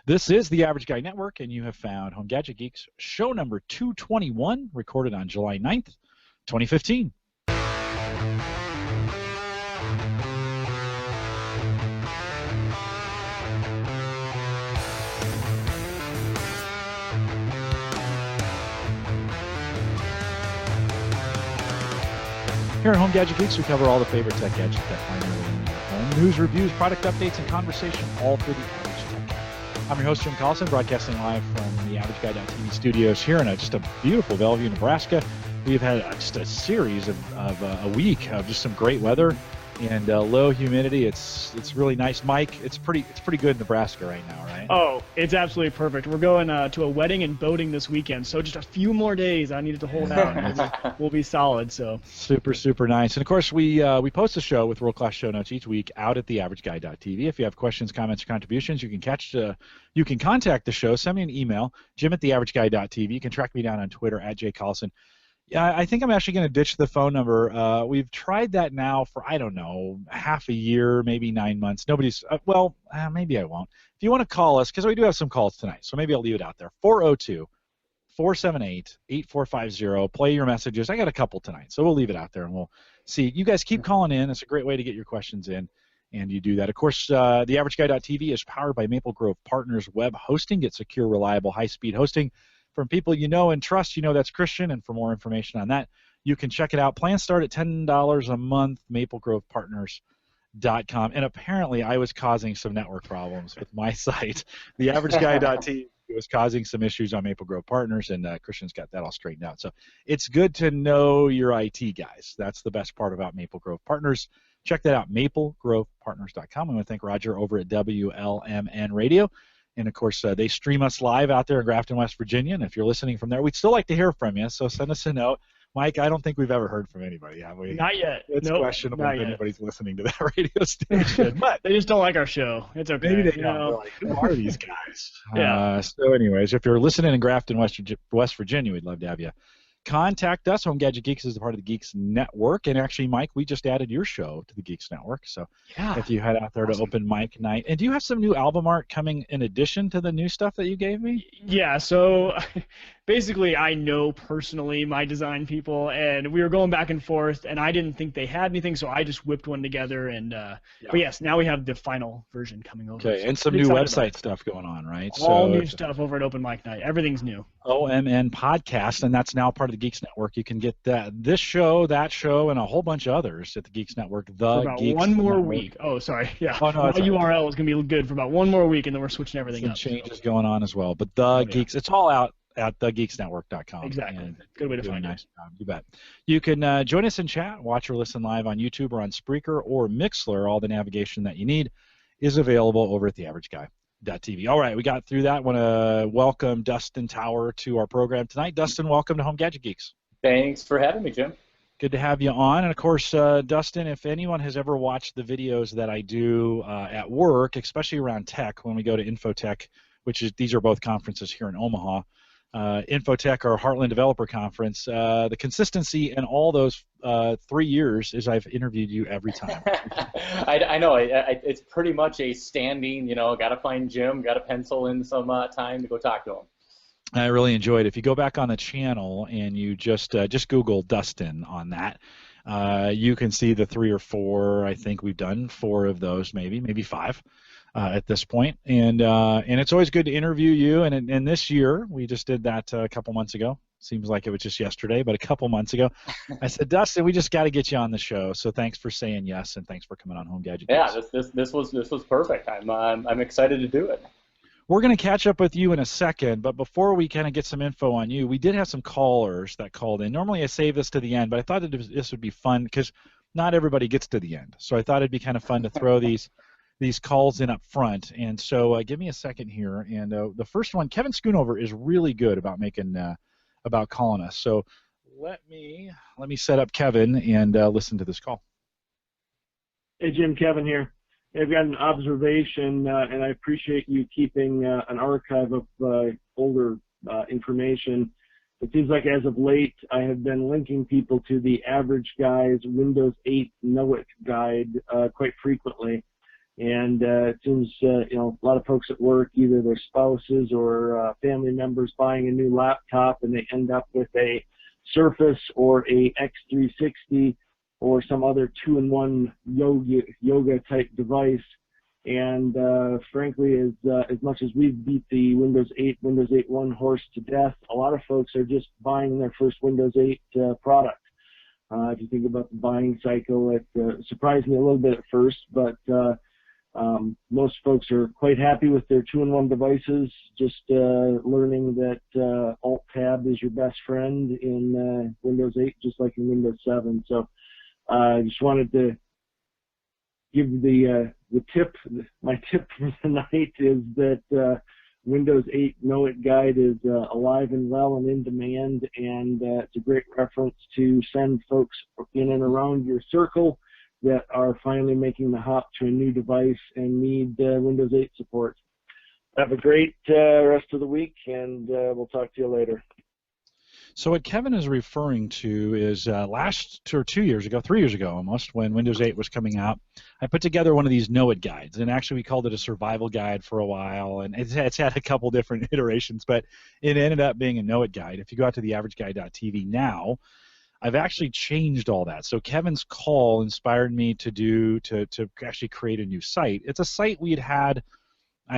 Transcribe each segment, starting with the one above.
This is the Average Guy Network, and you have found Home Gadget Geeks, show number 221, recorded on July 9th, 2015. Here at Home Gadget Geeks, we cover all the favorite tech gadgets that find their way into your home. News, reviews, product updates, and conversation, all through the average tech guy. I'm your host, Jim Collison, broadcasting live from the AverageGuy.tv studios here in just a beautiful Bellevue, Nebraska. We've had just a series of a week of just some great weather and low humidity. It's really nice. Mike, it's pretty good in Nebraska right now, right? Oh, it's absolutely perfect. We're going to a wedding and boating this weekend, so just a few more days I needed to hold out, and we'll be solid. So super nice. And of course, we post a show with world-class show notes each week out at theaverageguy.tv. If you have questions, comments, or contributions, you can contact the show. Send me an email, jim@theaverageguy.tv. You can track me down on Twitter @jcollison. Yeah, I think I'm actually going to ditch the phone number. We've tried that now for, I don't know, half a year, maybe 9 months. Nobody's, maybe I won't. If you want to call us, because we do have some calls tonight, so maybe I'll leave it out there. 402-478-8450. Play your messages. I got a couple tonight, so we'll leave it out there, and we'll see. You guys keep calling in. It's a great way to get your questions in, and you do that. Of course, theaverageguy.tv is powered by Maple Grove Partners Web Hosting. Get secure, reliable, high-speed hosting from people you know and trust. You know that's Christian, and for more information on that, you can check it out. Plans start at $10 a month, maplegrovepartners.com. And apparently I was causing some network problems with my site. TheAverageGuy.tv was causing some issues on Maple Grove Partners, and Christian's got that all straightened out. So it's good to know your IT guys. That's the best part about Maple Grove Partners. Check that out, maplegrovepartners.com. I want to thank Roger over at WLMN Radio. And, of course, they stream us live out there in Grafton, West Virginia. And if you're listening from there, we'd still like to hear from you, so send us a note. Mike, I don't think we've ever heard from anybody, have we? Not yet. It's questionable if anybody's listening to that radio station. But they just don't like our show. It's okay. Maybe they don't. They're like, who are these guys? Yeah. So anyways, if you're listening in Grafton, West Virginia, we'd love to have you contact us. Home Gadget Geeks is a part of the Geeks Network. And actually, Mike, we just added your show to the Geeks Network. So if you head out there to open mic night. And do you have some new album art coming in addition to the new stuff that you gave me? Yeah, so basically I know personally my design people, and we were going back and forth, and I didn't think they had anything, so I just whipped one together. And But yes, now we have the final version coming over. Okay, and some new website stuff going on, right? All new stuff over at Open Mic Night. Everything's new. OMN Podcast, and that's now part of the Geeks Network. You can get this show, that show, and a whole bunch of others at the Geeks Network. For about Geeks one more Network. week. Oh, sorry. Yeah. Oh, no, my URL is going to be good for about one more week, and then we're switching everything up. Some changes going on as well. But Geeks, it's all out at thegeeksnetwork.com. Exactly. Good way to find it. You bet. You can join us in chat, watch or listen live on YouTube or on Spreaker or Mixler. All the navigation that you need is available over at theaverageguy.tv. All right, we got through that. I want to welcome Dustin Tower to our program tonight. Dustin, welcome to Home Gadget Geeks. Thanks for having me, Jim. Good to have you on. And, of course, Dustin, if anyone has ever watched the videos that I do at work, especially around tech, when we go to Infotech, these are both conferences here in Omaha, Infotech or Heartland Developer Conference, the consistency in all those 3 years is I've interviewed you every time. I know. It's pretty much a standing, got to find Jim, got to pencil in some time to go talk to him. I really enjoyed it. If you go back on the channel and you just Google Dustin on that, you can see the 3 or 4. I think we've done 4 of those, maybe 5 at this point. And it's always good to interview you. And this year we just did that a couple months ago. Seems like it was just yesterday, but a couple months ago, I said, Dustin, we just got to get you on the show. So thanks for saying yes, and thanks for coming on Home Gadget. Yeah, this was perfect. I'm excited to do it. We're going to catch up with you in a second, but before we kind of get some info on you, we did have some callers that called in. Normally I save this to the end, but I thought this would be fun because not everybody gets to the end. So I thought it'd be kind of fun to throw these calls in up front. And so give me a second here. And the first one, Kevin Schoonover is really good about about calling us. So let me set up Kevin and listen to this call. Hey, Jim, Kevin here. I've got an observation, and I appreciate you keeping an archive of older information. It seems like as of late, I have been linking people to the Average Guy's Windows 8 Know It guide quite frequently. And it seems, you know, a lot of folks at work, either their spouses or family members buying a new laptop, and they end up with a Surface or a X360 or some other two-in-one yoga type device. And frankly, as much as we've beat the Windows 8 one horse to death, a lot of folks are just buying their first Windows 8 product. If you think about the buying cycle, it surprised me a little bit at first, but most folks are quite happy with their two-in-one devices, just learning that Alt-Tab is your best friend in Windows 8, just like in Windows 7. So I just wanted to give the tip. My tip for tonight is that Windows 8 Know It Guide is alive and well and in demand, and it's a great reference to send folks in and around your circle that are finally making the hop to a new device and need Windows 8 support. Have a great rest of the week, and we'll talk to you later. So what Kevin is referring to is 3 years ago almost, when Windows 8 was coming out, I put together one of these Know It guides, and actually we called it a survival guide for a while, and it's had a couple different iterations, but it ended up being a Know It guide. If you go out to theaverageguy.tv now, I've actually changed all that. So Kevin's call inspired me to actually create a new site. It's a site I'd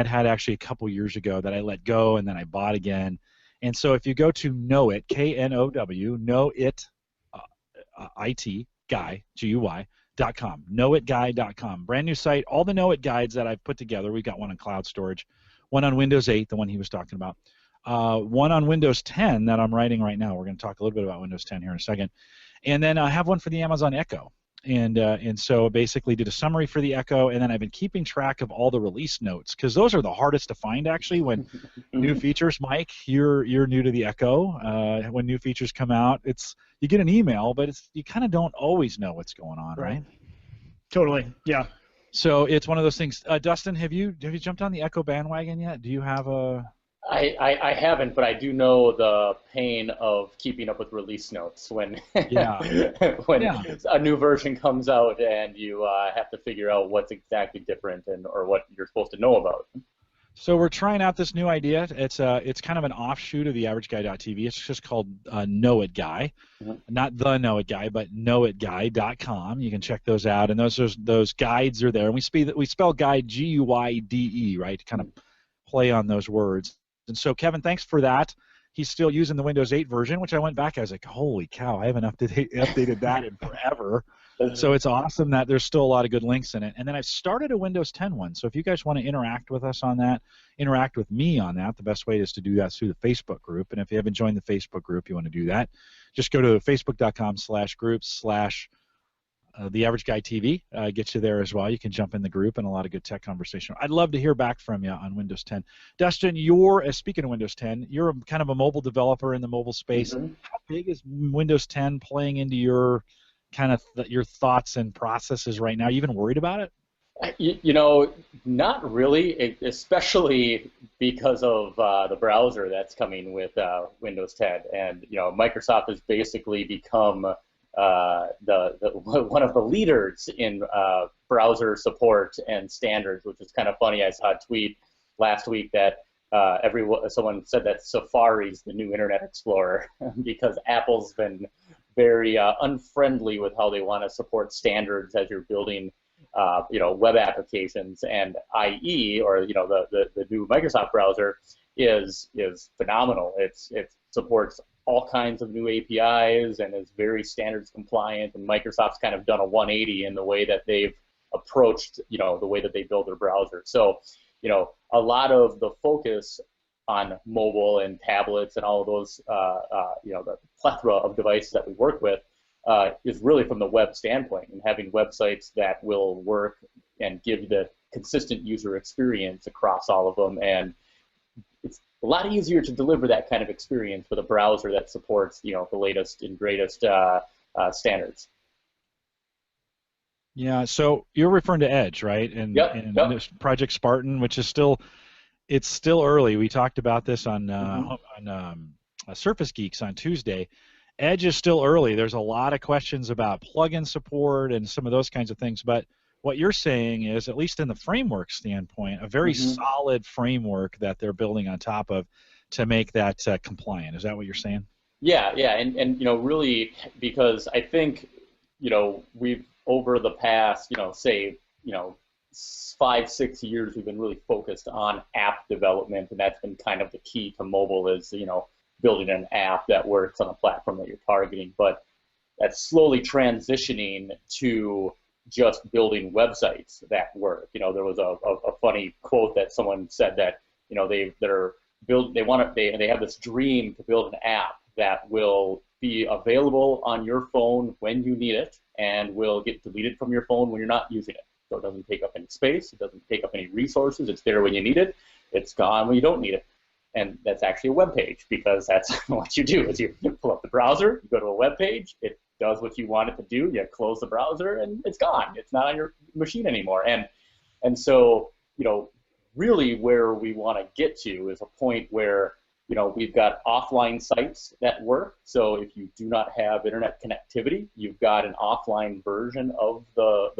had actually a couple years ago that I let go and then I bought again. And so if you go to Know It, K-N-O-W, Know It, I-T, Guy, G-U-Y.com, knowitguy.com. Brand new site. All the Know It guides that I've put together. We've got one on cloud storage, one on Windows 8, the one he was talking about, one on Windows 10 that I'm writing right now. We're going to talk a little bit about Windows 10 here in a second. And then I have one for the Amazon Echo. And so basically did a summary for the Echo, and then I've been keeping track of all the release notes, because those are the hardest to find actually when new features. Mike, you're new to the Echo. When new features come out, you get an email, but you kind of don't always know what's going on, right? Totally, yeah. So it's one of those things. Dustin, have you jumped on the Echo bandwagon yet? Do you have a? I haven't, but I do know the pain of keeping up with release notes when a new version comes out and you have to figure out what's exactly different or what you're supposed to know about. So we're trying out this new idea. It's kind of an offshoot of the AverageGuy.tv. It's just called Know It Guy, not the Know It Guy, but knowitguy.com. You can check those out, and those guides are there. And we spell guide G-U-Y-D-E, right, to kind of play on those words. And so, Kevin, thanks for that. He's still using the Windows 8 version, which I went back. I was like, holy cow, I haven't updated that in forever. So it's awesome that there's still a lot of good links in it. And then I've started a Windows 10 one. So if you guys want to interact with us on that, interact with me on that, the best way is to do that through the Facebook group. And if you haven't joined the Facebook group, you want to do that, just go to facebook.com/groups/ The Average Guy TV, gets you there as well. You can jump in the group and a lot of good tech conversation. I'd love to hear back from you on Windows 10. Dustin, speaking of Windows 10, you're kind of a mobile developer in the mobile space. How big is Windows 10 playing into your kind of your thoughts and processes right now? You even worried about it? You know, not really, especially because of the browser that's coming with Windows 10. And, you know, Microsoft has basically become one of the leaders in browser support and standards, which is kind of funny. I saw a tweet last week that someone said that Safari's the new Internet Explorer because Apple's been very unfriendly with how they want to support standards as you're building web applications. And IE, or the new Microsoft browser, is phenomenal. It supports all kinds of new APIs and is very standards compliant. And Microsoft's kind of done a 180 in the way that they've approached, the way that they build their browser. So, a lot of the focus on mobile and tablets and all of those, the plethora of devices that we work with is really from the web standpoint, and having websites that will work and give the consistent user experience across all of them. And it's a lot easier to deliver that kind of experience with a browser that supports, the latest and greatest standards. Yeah, so you're referring to Edge, right? And Project Spartan, which is still early. We talked about this on Surface Geeks on Tuesday. Edge is still early. There's a lot of questions about plugin support and some of those kinds of things, but what you're saying is, at least in the framework standpoint, a very solid framework that they're building on top of to make that compliant. Is that what you're saying? Yeah, yeah, and really, because I think, we've, over the past, say, 5-6 years, we've been really focused on app development, and that's been kind of the key to mobile is, building an app that works on a platform that you're targeting. But that's slowly transitioning to just building websites that work. There was a funny quote that someone said that, they have this dream to build an app that will be available on your phone when you need it and will get deleted from your phone when you're not using it. So it doesn't take up any space, it doesn't take up any resources, it's there when you need it, it's gone when you don't need it. And that's actually a web page, because that's what you do is you pull up the browser, you go to a web page, it does what you want it to do, you close the browser, and it's gone. It's not on your machine anymore. And so, really where we want to get to is a point where, we've got offline sites that work. So if you do not have internet connectivity, you've got an offline version of the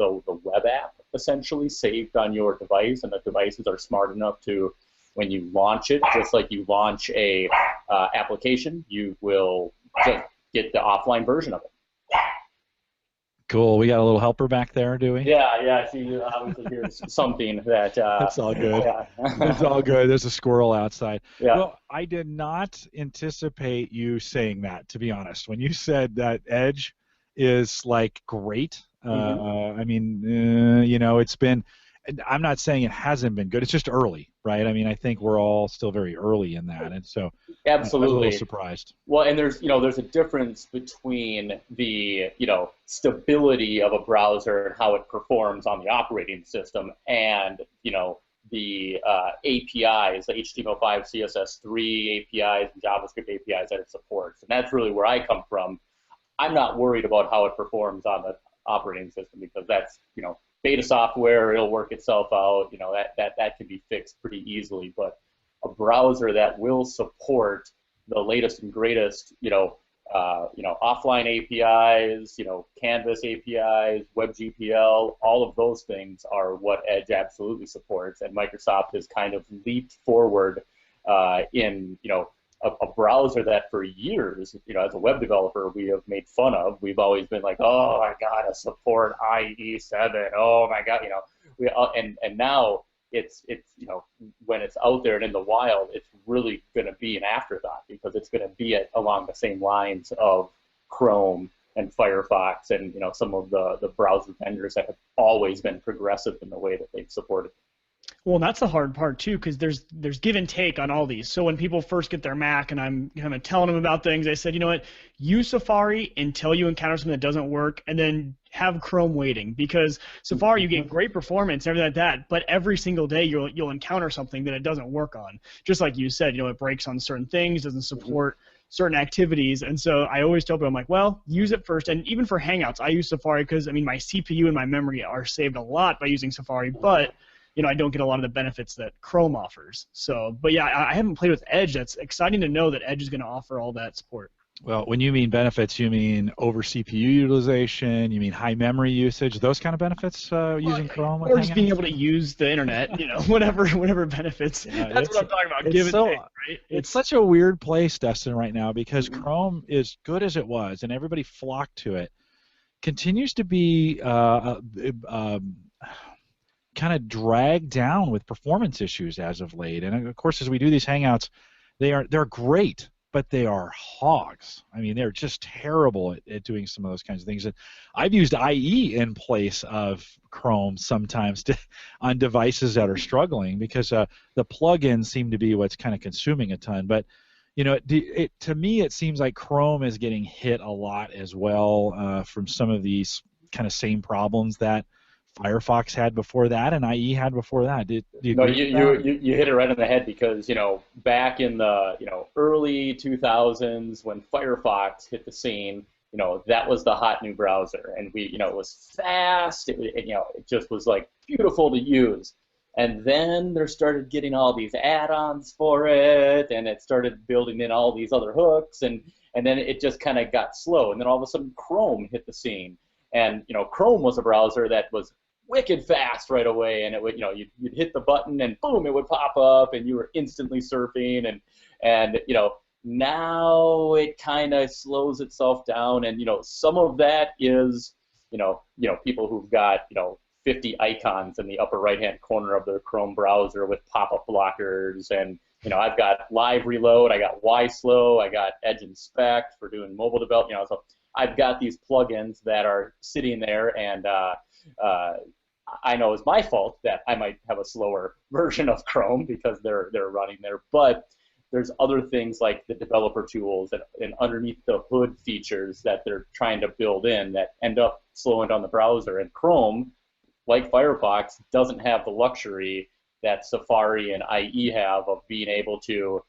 web app essentially saved on your device, and the devices are smart enough to, when you launch it, just like you launch a application, you will just get the offline version of it. Cool. We got a little helper back there, do we? Yeah. See, obviously here's something that. That's all good. Yeah. It's all good. There's a squirrel outside. Yeah. Well, I did not anticipate you saying that, to be honest. When you said that Edge is like great, I mean, it's been. I'm not saying it hasn't been good. It's just early, right? I mean, I think we're all still very early in that, and so absolutely, I was a little surprised. Well, and there's a difference between the stability of a browser and how it performs on the operating system, and the APIs, the HTML5, CSS3 APIs, and JavaScript APIs that it supports, and that's really where I come from. I'm not worried about how it performs on the operating system, because that's beta software, it'll work itself out. That can be fixed pretty easily. But a browser that will support the latest and greatest, offline APIs, Canvas APIs, WebGPL, all of those things are what Edge absolutely supports. And Microsoft has kind of leaped forward in, a browser that for years, as a web developer, we have made fun of. We've always been like, oh, I gotta support IE7. Oh my God, and now it's when it's out there and in the wild, it's really going to be an afterthought, because it's going to be along the same lines of Chrome and Firefox and some of the browser vendors that have always been progressive in the way that they've supported. Well, that's the hard part too, because there's give and take on all these. So when people first get their Mac and I'm kind of telling them about things, I said, you know what, use Safari until you encounter something that doesn't work, and then have Chrome waiting, because Safari you get great performance and everything like that, but every single day you'll encounter something that it doesn't work on. Just like you said, it breaks on certain things, doesn't support certain activities, and so I always tell people, I'm like, well, use it first. And even for Hangouts, I use Safari because my CPU and my memory are saved a lot by using Safari, but I don't get a lot of the benefits that Chrome offers. So, but yeah, I haven't played with Edge. That's exciting to know that Edge is going to offer all that support. Well, when you mean benefits, you mean over CPU utilization, you mean high memory usage, those kind of benefits using Chrome? Or just being able to use the internet, whatever benefits. Yeah, that's what I'm talking about. Give and take, right? It's such a weird place, Dustin, right now, because Chrome, as good as it was, and everybody flocked to it, continues to be kind of dragged down with performance issues as of late. And of course, as we do these Hangouts, they're great, but they are hogs. I mean, they're just terrible at doing some of those kinds of things. And I've used IE in place of Chrome sometimes on devices that are struggling, because the plugins seem to be what's kind of consuming a ton. But to me, it seems like Chrome is getting hit a lot as well from some of these kind of same problems that Firefox had before that and IE had before that. Do you agree with that? You hit it right on the head, because back in the early 2000s when Firefox hit the scene, that was the hot new browser, and it was fast. It just was like beautiful to use. And then there started getting all these add-ons for it, and it started building in all these other hooks, and then it just kind of got slow. And then all of a sudden Chrome hit the scene. And Chrome was a browser that was wicked fast right away, and it would, you'd hit the button and boom, it would pop up, and you were instantly surfing, and now it kind of slows itself down, and some of that is people who've got 50 icons in the upper right-hand corner of their Chrome browser with pop-up blockers, and I've got Live Reload, I got Y-Slow, I got Edge Inspect for doing mobile development. So I've got these plugins that are sitting there, and I know it's my fault that I might have a slower version of Chrome because they're running there, but there's other things like the developer tools and underneath the hood features that they're trying to build in that end up slowing down the browser. And Chrome, like Firefox, doesn't have the luxury that Safari and IE have of being able to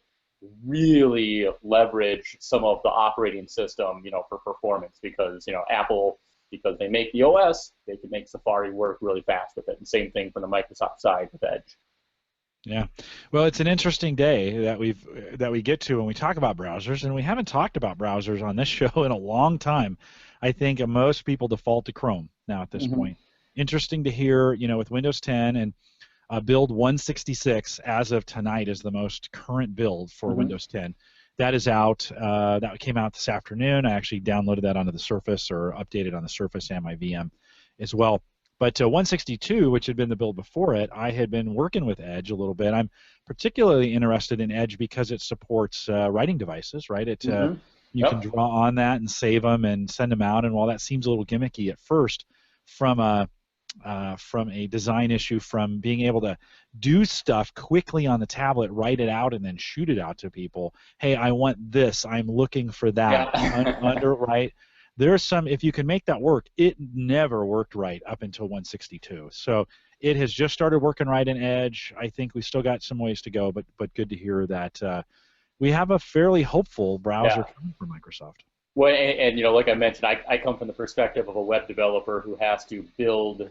really leverage some of the operating system, for performance, because Apple, because they make the OS, they can make Safari work really fast with it. And same thing from the Microsoft side with Edge. Yeah, well, it's an interesting day that we get to when we talk about browsers, and we haven't talked about browsers on this show in a long time. I think most people default to Chrome now at this point. Interesting to hear, with Windows 10 and build 166 as of tonight is the most current build for Windows 10. That is out. That came out this afternoon. I actually downloaded that onto the Surface or updated on the Surface and my VM as well. But 162, which had been the build before it, I had been working with Edge a little bit. I'm particularly interested in Edge because it supports writing devices, right? You can draw on that and save them and send them out. And while that seems a little gimmicky at first, from a design issue, from being able to do stuff quickly on the tablet, write it out, and then shoot it out to people. Hey, I want this. I'm looking for that. Right? There's some, if you can make that work, it never worked right up until 162. So it has just started working right in Edge. I think we still got some ways to go, but good to hear that we have a fairly hopeful browser coming from Microsoft. Well, and like I mentioned, I come from the perspective of a web developer who has to build,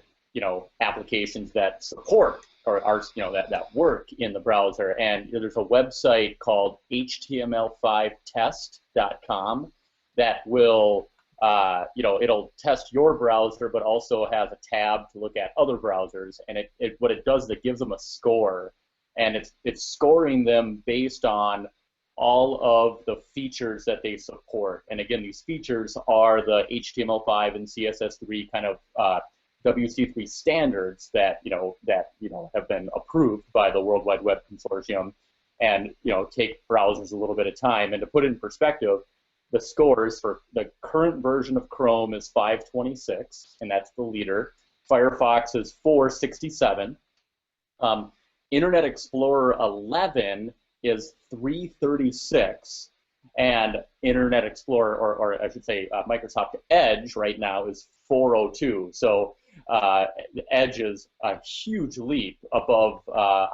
applications that support or are, that work in the browser. And there's a website called html5test.com that will, it'll test your browser, but also has a tab to look at other browsers. And what it does is it gives them a score, and it's scoring them based on all of the features that they support. And again, these features are the HTML5 and CSS3 kind of WC3 standards that have been approved by the World Wide Web Consortium, and take browsers a little bit of time. And to put it in perspective, the scores for the current version of Chrome is 526, and that's the leader. Firefox is 467. Internet Explorer 11 is 336, and Internet Explorer, or I should say Microsoft Edge right now is 402. So Edge is a huge leap above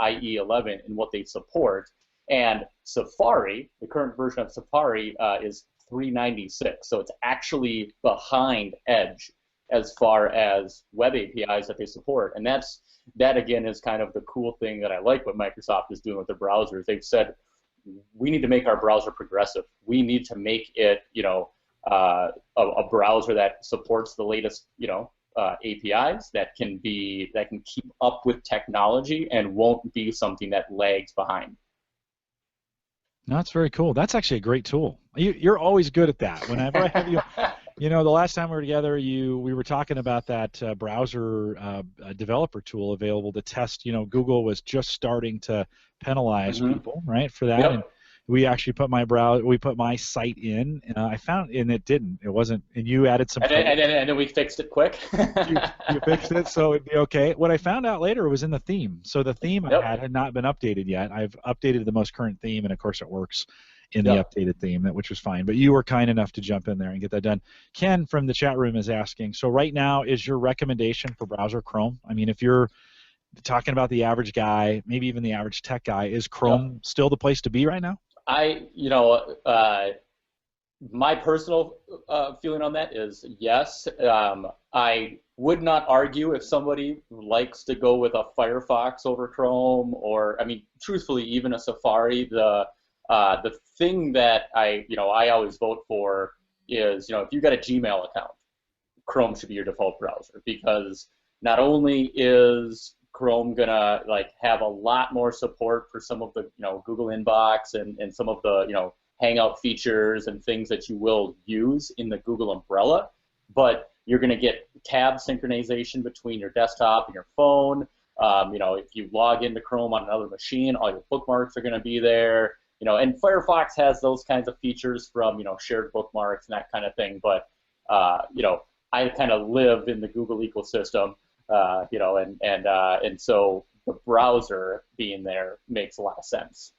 IE 11 in what they support. And Safari, the current version of Safari, is 396. So it's actually behind Edge as far as web APIs that they support. And that again is kind of the cool thing that I like what Microsoft is doing with their browsers. They've said, we need to make our browser progressive. We need to make it, a browser that supports the latest, APIs, that can keep up with technology and won't be something that lags behind. No, that's very cool. That's actually a great tool. You're always good at that. Whenever I have you, the last time we were together, we were talking about that browser developer tool available to test. Google was just starting to penalize people, right, for that. Yep. And we actually put my site in, and I found, and it didn't. It wasn't, and you added some. And then we fixed it quick. you fixed it, so it'd be okay. What I found out later was in the theme. So the theme I had not been updated yet. I've updated the most current theme, and of course it works in the updated theme, which was fine. But you were kind enough to jump in there and get that done. Ken from the chat room is asking, so right now is your recommendation for browser Chrome? I mean, if you're talking about the average guy, maybe even the average tech guy, is Chrome still the place to be right now? My personal feeling on that is yes. I would not argue if somebody likes to go with a Firefox over Chrome, or, I mean, truthfully, even a Safari. The thing that I always vote for is, if you've got a Gmail account, Chrome should be your default browser, because not only is Chrome gonna like have a lot more support for some of the Google Inbox and some of the Hangout features and things that you will use in the Google umbrella, but you're gonna get tab synchronization between your desktop and your phone. If you log into Chrome on another machine, all your bookmarks are gonna be there. And Firefox has those kinds of features from shared bookmarks and that kind of thing. But I kind of live in the Google ecosystem, and so the browser being there makes a lot of sense.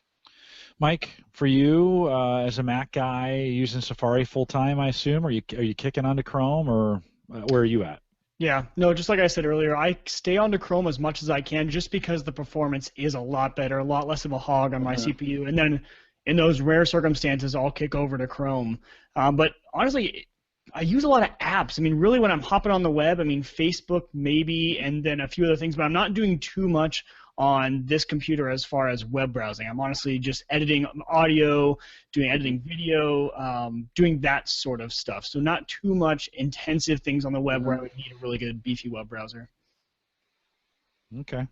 Mike, for you as a Mac guy using Safari full time, I assume, are you kicking onto Chrome, or where are you at? Yeah, no, just like I said earlier, I stay onto Chrome as much as I can just because the performance is a lot better, a lot less of a hog on my CPU. And then in those rare circumstances, I'll kick over to Chrome. But honestly, I use a lot of apps. I mean, really, when I'm hopping on the web, I mean, Facebook maybe, and then a few other things, but I'm not doing too much on this computer as far as web browsing. I'm honestly just editing audio, editing video, doing that sort of stuff. So not too much intensive things on the web where I would need a really good beefy web browser. Okay.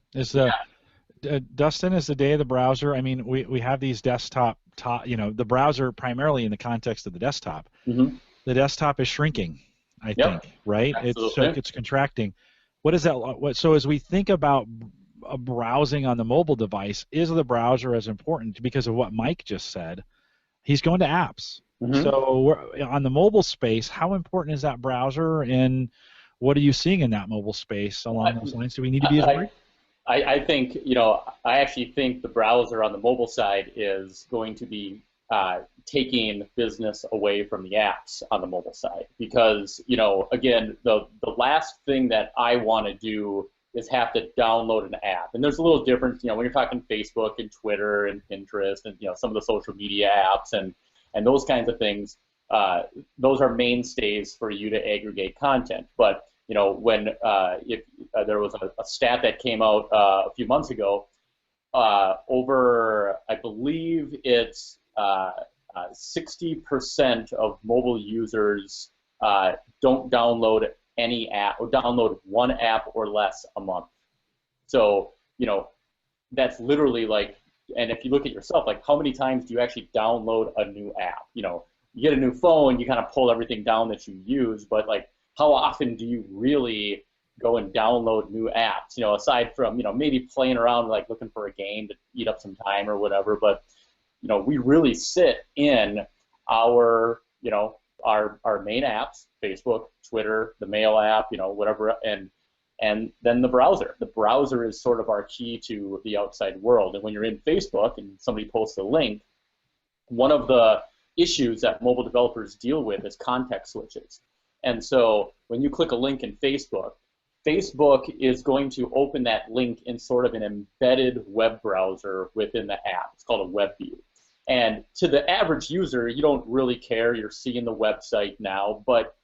Dustin, is the day of the browser? I mean, we have these desktop, the browser primarily in the context of the desktop. Mm-hmm. The desktop is shrinking, I think, right? It's contracting. What is that? So as we think about browsing on the mobile device, is the browser as important? Because of what Mike just said, he's going to apps. Mm-hmm. So on the mobile space, how important is that browser, and what are you seeing in that mobile space along those lines? Do we need to be as worried? I think, I actually think the browser on the mobile side is going to be taking business away from the apps on the mobile side, because, again, the last thing that I want to do is have to download an app. And there's a little difference, when you're talking Facebook and Twitter and Pinterest and, some of the social media apps and those kinds of things, those are mainstays for you to aggregate content. But, when there was a stat that came out a few months ago, over, I believe it's 60% of mobile users don't download any app, or download one app or less a month. So, that's literally like, and if you look at yourself, like how many times do you actually download a new app? You get a new phone, you kind of pull everything down that you use, but like how often do you really go and download new apps? Aside from, maybe playing around, like looking for a game to eat up some time or whatever, but we really sit in our, our main apps, Facebook, Twitter, the mail app, whatever, and then the browser. The browser is sort of our key to the outside world. And when you're in Facebook and somebody posts a link, one of the issues that mobile developers deal with is context switches. And so when you click a link in Facebook, Facebook is going to open that link in sort of an embedded web browser within the app. It's called a web view. And to the average user, you don't really care. You're seeing the website now, but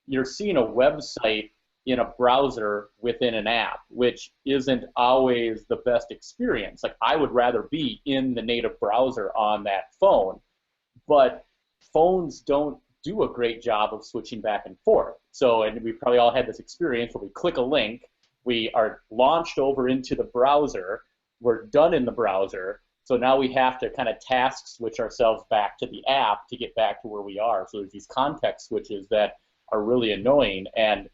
you're seeing a website in a browser within an app, which isn't always the best experience. Like, I would rather be in the native browser on that phone, but phones don't do a great job of switching back and forth. So, and we've probably all had this experience where we click a link, we are launched over into the browser, we're done in the browser, so now we have to kind of task switch ourselves back to the app to get back to where we are. So there's these context switches that are really annoying, and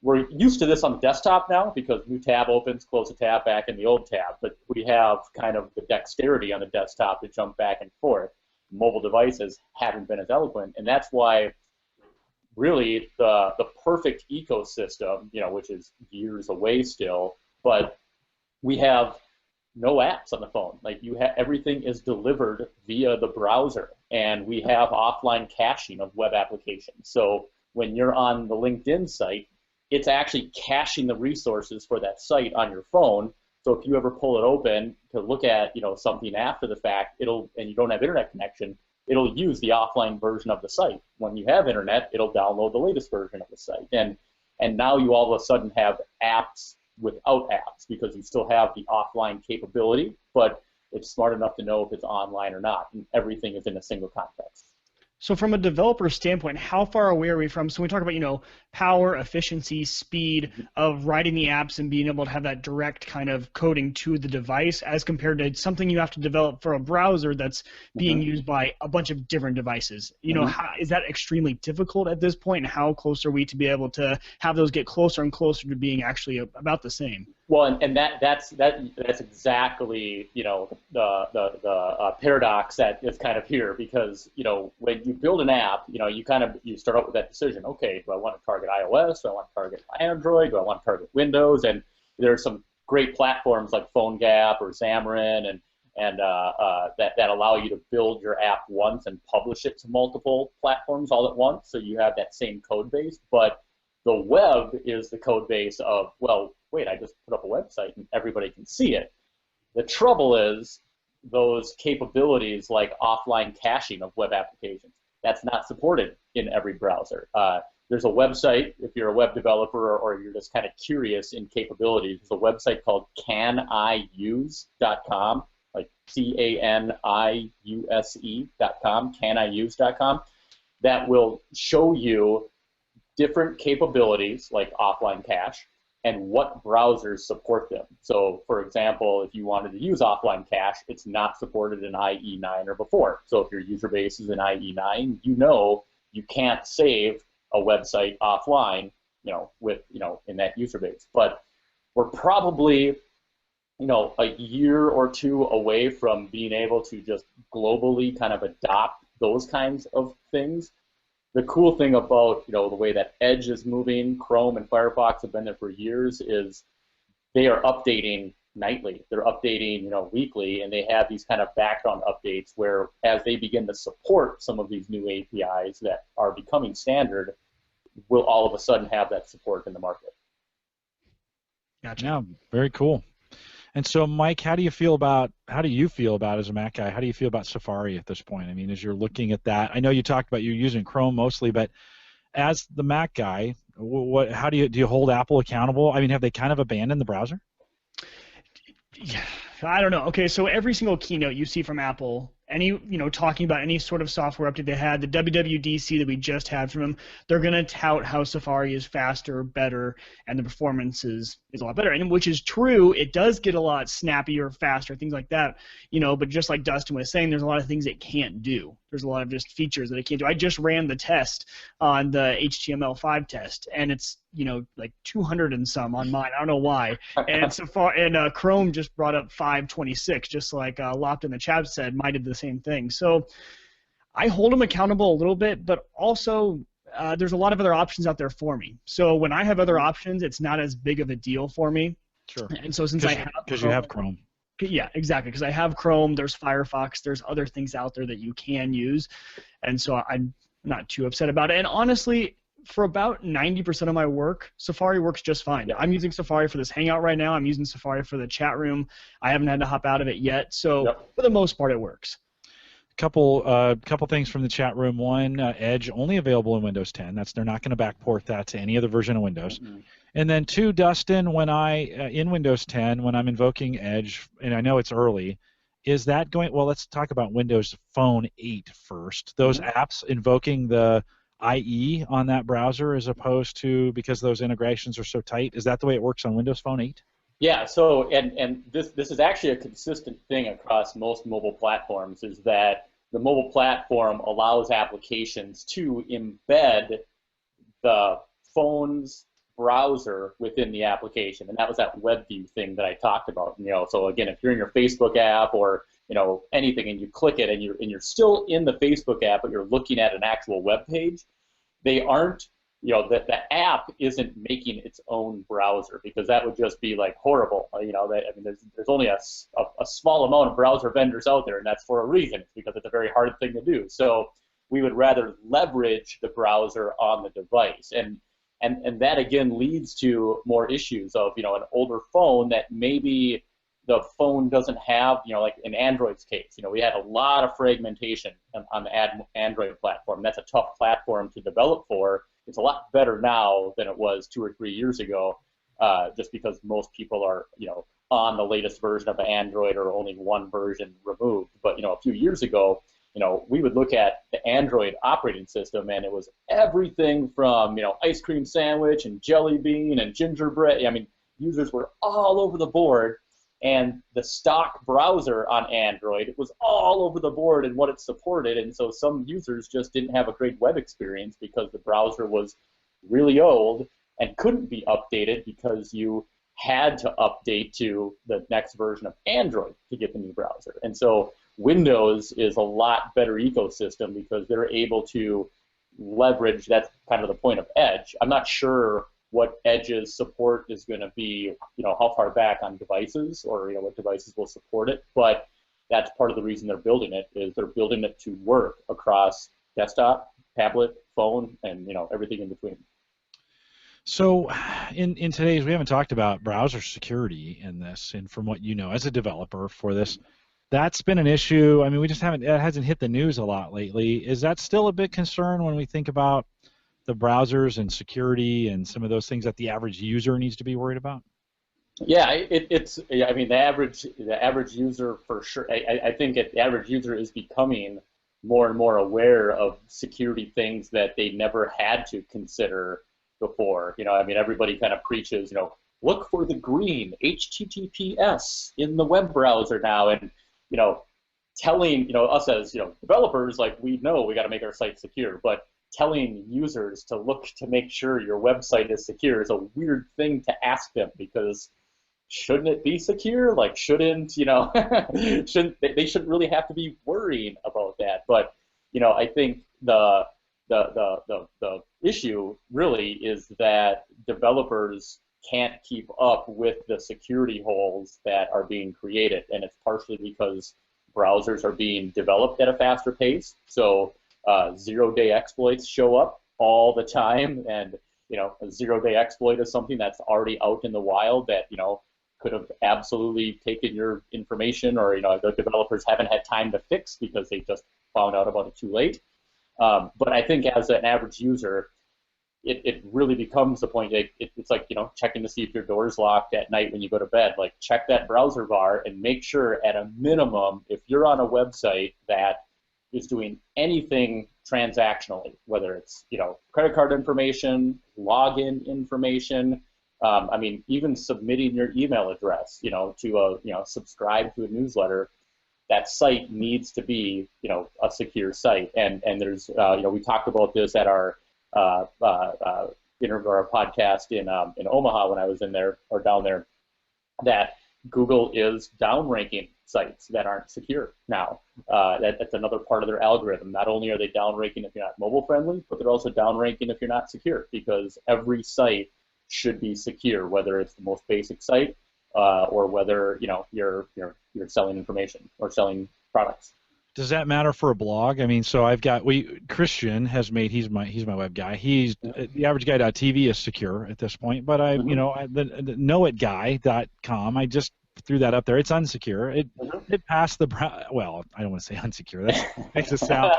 we're used to this on the desktop now because new tab opens, close a tab, back in the old tab, but we have kind of the dexterity on the desktop to jump back and forth. Mobile devices haven't been as eloquent, and that's why really the perfect ecosystem, which is years away still, but we have no apps on the phone. Like, everything is delivered via the browser, and we have offline caching of web applications. So when you're on the LinkedIn site, it's actually caching the resources for that site on your phone. So if you ever pull it open to look at, something after the fact, and you don't have internet connection, it'll use the offline version of the site. When you have internet, it'll download the latest version of the site. And now you all of a sudden have apps without apps because you still have the offline capability, but it's smart enough to know if it's online or not, and everything is in a single context. So from a developer standpoint, how far away are we from, so we talk about, power, efficiency, speed of writing the apps and being able to have that direct kind of coding to the device as compared to something you have to develop for a browser that's being used by a bunch of different devices. Is that extremely difficult at this point, and how close are we to be able to have those get closer and closer to being actually about the same? Well, and that's exactly the paradox that is kind of here, because when you build an app, you start out with that decision. Okay, do I want to target iOS? Do I want to target Android? Do I want to target Windows? And there are some great platforms like PhoneGap or Xamarin and that allow you to build your app once and publish it to multiple platforms all at once, so you have that same code base. But the web is the code base of, well, wait, I just put up a website and everybody can see it. The trouble is those capabilities like offline caching of web applications. That's not supported in every browser. There's a website, if you're a web developer or you're just kind of curious in capabilities, there's a website called caniuse.com, like CANIUSE.com, caniuse.com, that will show you different capabilities like offline cache and what browsers support them. So, for example, if you wanted to use offline cache, it's not supported in IE9 or before. So if your user base is in IE9, you can't save a website offline, in that user base. But we're probably, a year or two away from being able to just globally kind of adopt those kinds of things. The cool thing about the way that Edge is moving, Chrome and Firefox have been there for years, is they are updating nightly. They're updating weekly, and they have these kind of background updates where, as they begin to support some of these new APIs that are becoming standard, we'll all of a sudden have that support in the market. Gotcha. Yeah, very cool. And so, Mike, how do you feel about as a Mac guy? How do you feel about Safari at this point? I mean, as you're looking at that, I know you talked about you're using Chrome mostly, but as the Mac guy, how do you hold Apple accountable? I mean, have they kind of abandoned the browser? Yeah, I don't know. Okay, so every single keynote you see from Apple, talking about any sort of software update they had, the WWDC that we just had from them, they're going to tout how Safari is faster, better, and the performance is a lot better. And which is true, it does get a lot snappier, faster, things like that. But just like Dustin was saying, there's a lot of things it can't do. There's a lot of just features that it can't do. I just ran the test on the HTML5 test, and it's like 200 and some on mine. I don't know why. And Chrome just brought up 526, just like Lopt in the chat said. Mine did the same thing. So I hold them accountable a little bit, but also there's a lot of other options out there for me. So when I have other options, it's not as big of a deal for me. Sure. And so since you have Chrome. Yeah, exactly. Because I have Chrome, there's Firefox, there's other things out there that you can use, and so I'm not too upset about it. And honestly, for about 90% of my work, Safari works just fine. I'm using Safari for this Hangout right now. I'm using Safari for the chat room. I haven't had to hop out of it yet, so for the most part, it works. Couple things from the chat room. One, Edge only available in Windows 10. They're not going to backport that to any other version of Windows. Mm-hmm. And then two, Dustin, when in Windows 10, when I'm invoking Edge, and I know it's early, is that going? Well, let's talk about Windows Phone 8 first. Those apps invoking the IE on that browser, as opposed to, because those integrations are so tight. Is that the way it works on Windows Phone 8? Yeah, so and this is actually a consistent thing across most mobile platforms, is that the mobile platform allows applications to embed the phone's browser within the application, and that was that web view thing that I talked about. So again, if you're in your Facebook app or anything, and you click it, and you're still in the Facebook app, but you're looking at an actual web page, they aren't. The app isn't making its own browser, because that would just be like horrible. There's only a small amount of browser vendors out there, and that's for a reason. It's because it's a very hard thing to do. So we would rather leverage the browser on the device, and that again leads to more issues of an older phone that maybe the phone doesn't have, like in Android's case, we had a lot of fragmentation on the Android platform. That's a tough platform to develop for. It's a lot better now than it was 2 or 3 years ago, just because most people are, on the latest version of Android or only one version removed. But, a few years ago, we would look at the Android operating system, and it was everything from, ice cream sandwich and jelly bean and gingerbread. I mean, users were all over the board, and the stock browser on Android was all over the board in what it supported, and so some users just didn't have a great web experience because the browser was really old and couldn't be updated because you had to update to the next version of Android to get the new browser. And so Windows is a lot better ecosystem because they're able to leverage, that's kind of the point of Edge. I'm not sure what Edge's support is going to be, how far back on devices or what devices will support it, but that's part of the reason they're building it, is they're building it to work across desktop, tablet, phone, and everything in between. So in today's, we haven't talked about browser security in this, and from what you know as a developer for this, that's been an issue. I mean, it hasn't hit the news a lot lately. Is that still a big concern when we think about the browsers and security and some of those things that the average user needs to be worried about? Yeah, it's. I mean, the average user for sure. I think the average user is becoming more and more aware of security things that they never had to consider before. I mean, everybody kind of preaches, look for the green HTTPS in the web browser now, and telling us as developers, like, we know we got to make our site secure, but telling users to look to make sure your website is secure is a weird thing to ask them, because shouldn't it be secure? Like, shouldn't they shouldn't really have to be worrying about that. But I think the issue really is that developers can't keep up with the security holes that are being created, and it's partially because browsers are being developed at a faster pace. So zero-day exploits show up all the time, and a zero-day exploit is something that's already out in the wild that could have absolutely taken your information, or the developers haven't had time to fix because they just found out about it too late. But I think as an average user, it really becomes the point. It's like checking to see if your door is locked at night when you go to bed. Like, check that browser bar and make sure, at a minimum, if you're on a website that is doing anything transactionally, whether it's credit card information, login information, I mean, even submitting your email address, to subscribe to a newsletter, that site needs to be a secure site. And there's we talked about this at our podcast in Omaha when I was in there, or down there, that Google is downranking sites that aren't secure now. That's another part of their algorithm. Not only are they downranking if you're not mobile friendly, but they're also downranking if you're not secure, because every site should be secure, whether it's the most basic site or whether you're selling information or selling products. Does that matter for a blog? I mean, so Christian has made, he's my web guy. He's the average guy.tv is secure at this point, but the knowitguy.com, I just threw that up there. It's unsecure. It passed the well, I don't want to say unsecure. That makes it sound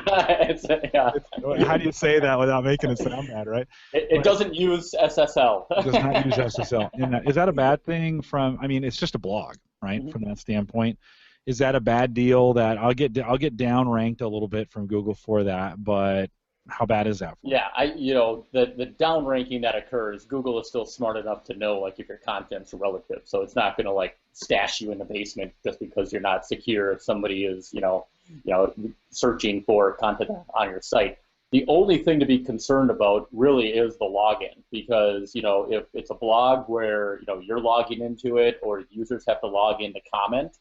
how do you say that without making it sound bad, right? It doesn't use SSL. It does not use SSL. Is that a bad thing it's just a blog, right? From that standpoint. Is that a bad deal that I'll get downranked a little bit from Google for that, but how bad is that for me? Yeah, the downranking that occurs, Google is still smart enough to know, like, if your content's relative. So it's not going to, like, stash you in the basement just because you're not secure if somebody is, searching for content on your site. The only thing to be concerned about really is the login, because, if it's a blog where, you're logging into it or users have to log in to comment,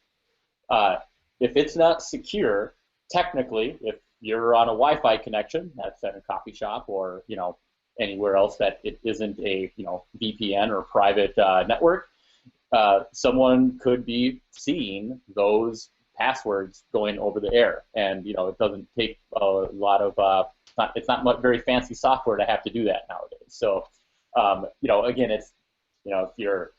if it's not secure, technically, if you're on a Wi-Fi connection, that's at a coffee shop or anywhere else that it isn't a VPN or private network, someone could be seeing those passwords going over the air, and it doesn't take a lot of it's not very fancy software to have to do that nowadays. So again, it's if you're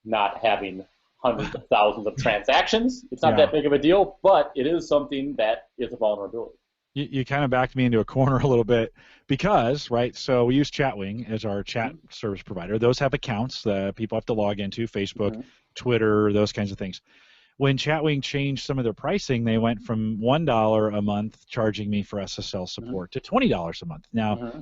not having hundreds of thousands of transactions, it's not that big of a deal, but it is something that is a vulnerability. You kind of backed me into a corner a little bit because, right, so we use Chatwing as our chat service provider. Those have accounts that people have to log into, Facebook, Twitter, those kinds of things. when Chatwing changed some of their pricing, they went from $1 a month charging me for SSL support to $20 a month. Now,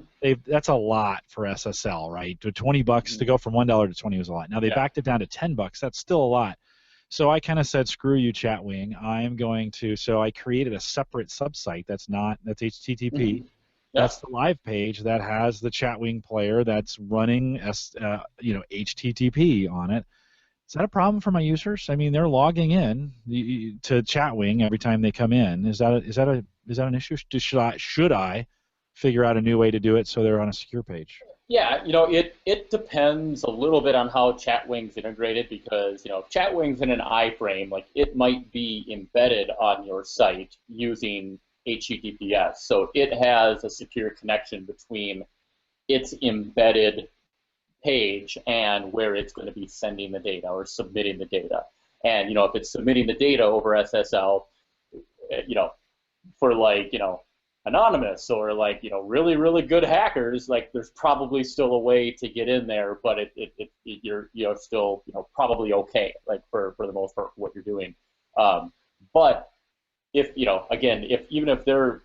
that's a lot for SSL, right? To $20 to go from $1 to 20 was a lot. Now they backed it down to $10. That's still a lot. So I kind of said, screw you, Chatwing. I'm going to. So I created a separate subsite that's HTTP. That's the live page that has the Chatwing player that's running HTTP on it. Is that a problem for my users? I mean, they're logging in to Chatwing every time they come in. Is that an issue? Should I figure out a new way to do it so they're on a secure page? Yeah, it depends a little bit on how Chatwing's integrated, because Chatwing's in an iframe, like it might be embedded on your site using HTTPS, so it has a secure connection between its embedded page and where it's going to be sending the data or submitting the data. And if it's submitting the data over SSL, for anonymous or really, really good hackers, there's probably still a way to get in there, but you're still probably okay, for the most part, what you're doing. But if even if they're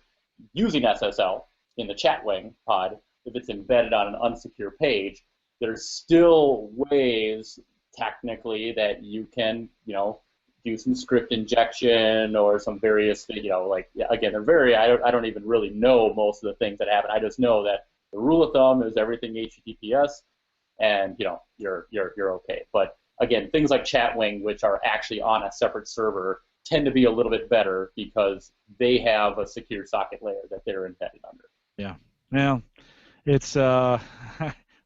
using SSL in the Chatwing pod, if it's embedded on an unsecure page, there's still ways technically that you can do some script injection or some various again, they're very, I don't even really know most of the things that happen. I just know that the rule of thumb is everything HTTPS, and you're okay. But again, things like Chatwing, which are actually on a separate server, tend to be a little bit better because they have a secure socket layer that they're embedded under. Yeah. Well, it's I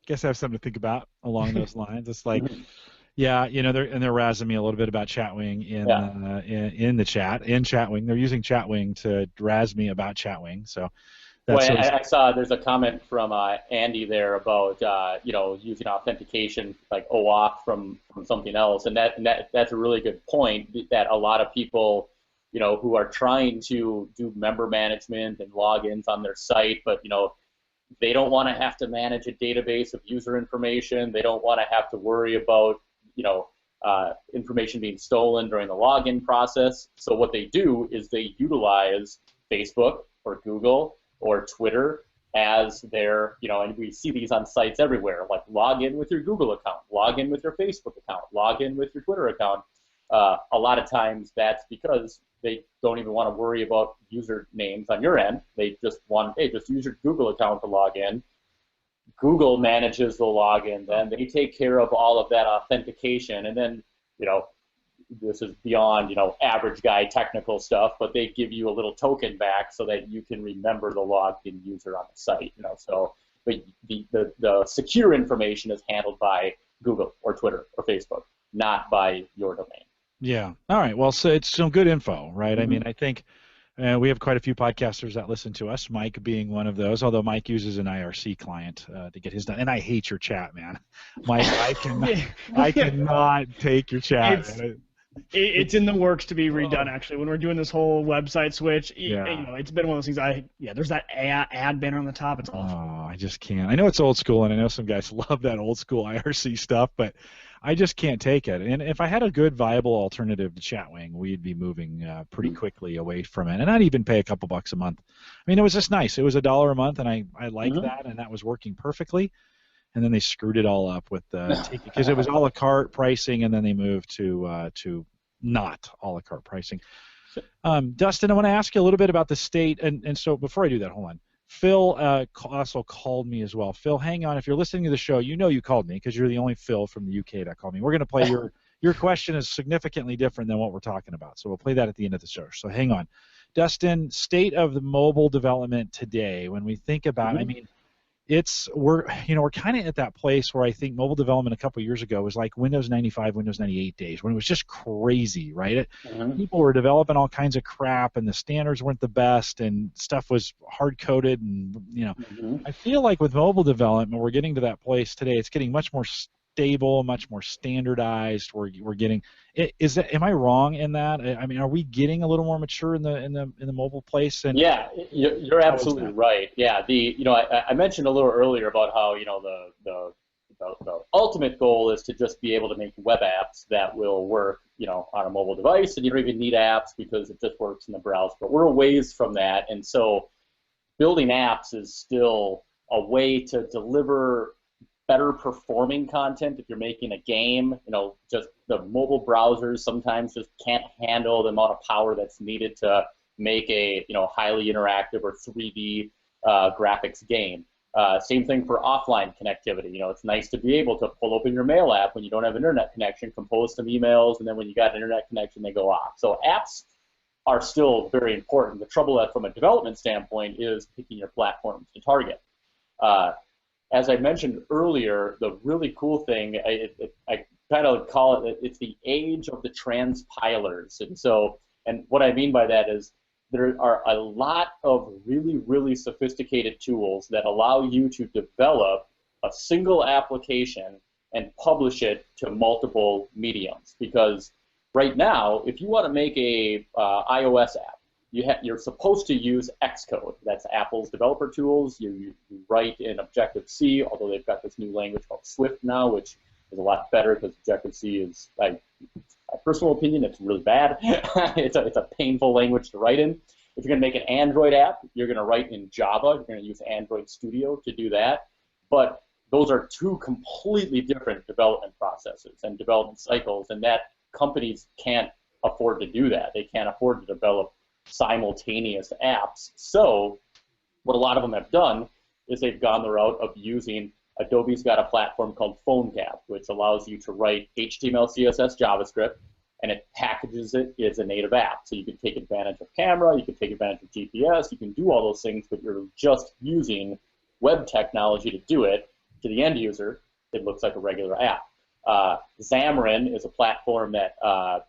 guess I have something to think about along those lines. It's like, they're razzing me a little bit about Chatwing in the chat, in Chatwing. They're using Chatwing to razz me about Chatwing. So that's I saw there's a comment from Andy there about using authentication like OAuth from something else, and that's a really good point. That a lot of people who are trying to do member management and logins on their site, but they don't want to have to manage a database of user information. They don't want to have to worry about, information being stolen during the login process. So what they do is they utilize Facebook or Google or Twitter as their, and we see these on sites everywhere, like log in with your Google account, log in with your Facebook account, log in with your Twitter account. A lot of times that's because they don't even want to worry about user names on your end. They just want, hey, just use your Google account to log in. Google manages the login, then they take care of all of that authentication, and then, this is beyond, average guy technical stuff, but they give you a little token back so that you can remember the logged in user on the site, so the secure information is handled by Google or Twitter or Facebook, not by your domain. Yeah. All right. Well, so it's some good info, right? I mean, I think we have quite a few podcasters that listen to us, Mike being one of those, although Mike uses an IRC client to get his done. And I hate your chat, man. Mike, I cannot take your chat. It's in the works to be redone, actually. When we're doing this whole website switch, it's been one of those things. There's that ad banner on the top. It's awful. Oh, I just can't. I know it's old school, and I know some guys love that old school IRC stuff, but I just can't take it. And if I had a good, viable alternative to Chatwing, we'd be moving pretty quickly away from it, and I'd even pay a couple bucks a month. I mean, it was just nice. It was $1 a month, and I liked that, and that was working perfectly. And then they screwed it all up with because it was a la carte pricing, and then they moved to not a la carte pricing. Dustin, I want to ask you a little bit about the state, and so before I do that, hold on. Phil also called me as well. Phil, hang on. If you're listening to the show, you called me because you're the only Phil from the UK that called me. We're going to play your question is significantly different than what we're talking about, so we'll play that at the end of the show. So hang on. Dustin, state of the mobile development today. When we think about, I mean, we're kind of at that place where I think mobile development a couple years ago was like Windows 95, Windows 98 days when it was just crazy, right? People were developing all kinds of crap, and the standards weren't the best, and stuff was hard coded, and I feel like with mobile development, we're getting to that place today. It's getting much more stable, much more standardized. We're getting. Am I wrong in that? I mean, are we getting a little more mature in the mobile place? And yeah, you're absolutely right. Yeah, I mentioned a little earlier about how the the ultimate goal is to just be able to make web apps that will work, on a mobile device, and you don't even need apps because it just works in the browser. But we're a ways from that, and so building apps is still a way to deliver better performing content. If you're making a game, just the mobile browsers sometimes just can't handle the amount of power that's needed to make a highly interactive or 3D graphics game. Same thing for offline connectivity. It's nice to be able to pull open your mail app when you don't have an internet connection, compose some emails, and then when you got an internet connection, they go off. So apps are still very important. The trouble from a development standpoint is picking your platforms to target. As I mentioned earlier, the really cool thing, I kind of call it, it's the age of the transpilers. And what I mean by that is there are a lot of really, really sophisticated tools that allow you to develop a single application and publish it to multiple mediums. Because right now, if you want to make a iOS app, you're supposed to use Xcode. That's Apple's developer tools. You write in Objective-C, although they've got this new language called Swift now, which is a lot better because Objective-C is, my personal opinion, it's really bad. It's a painful language to write in. If you're going to make an Android app, you're going to write in Java. You're going to use Android Studio to do that. But those are two completely different development processes and development cycles, and that companies can't afford to do that. They can't afford to develop simultaneous apps. So what a lot of them have done is they've gone the route of using, Adobe's got a platform called PhoneGap, which allows you to write HTML, CSS, JavaScript, and it packages it as a native app. So you can take advantage of camera, you can take advantage of GPS, you can do all those things, but you're just using web technology to do it. To the end user, it looks like a regular app. Xamarin is a platform that a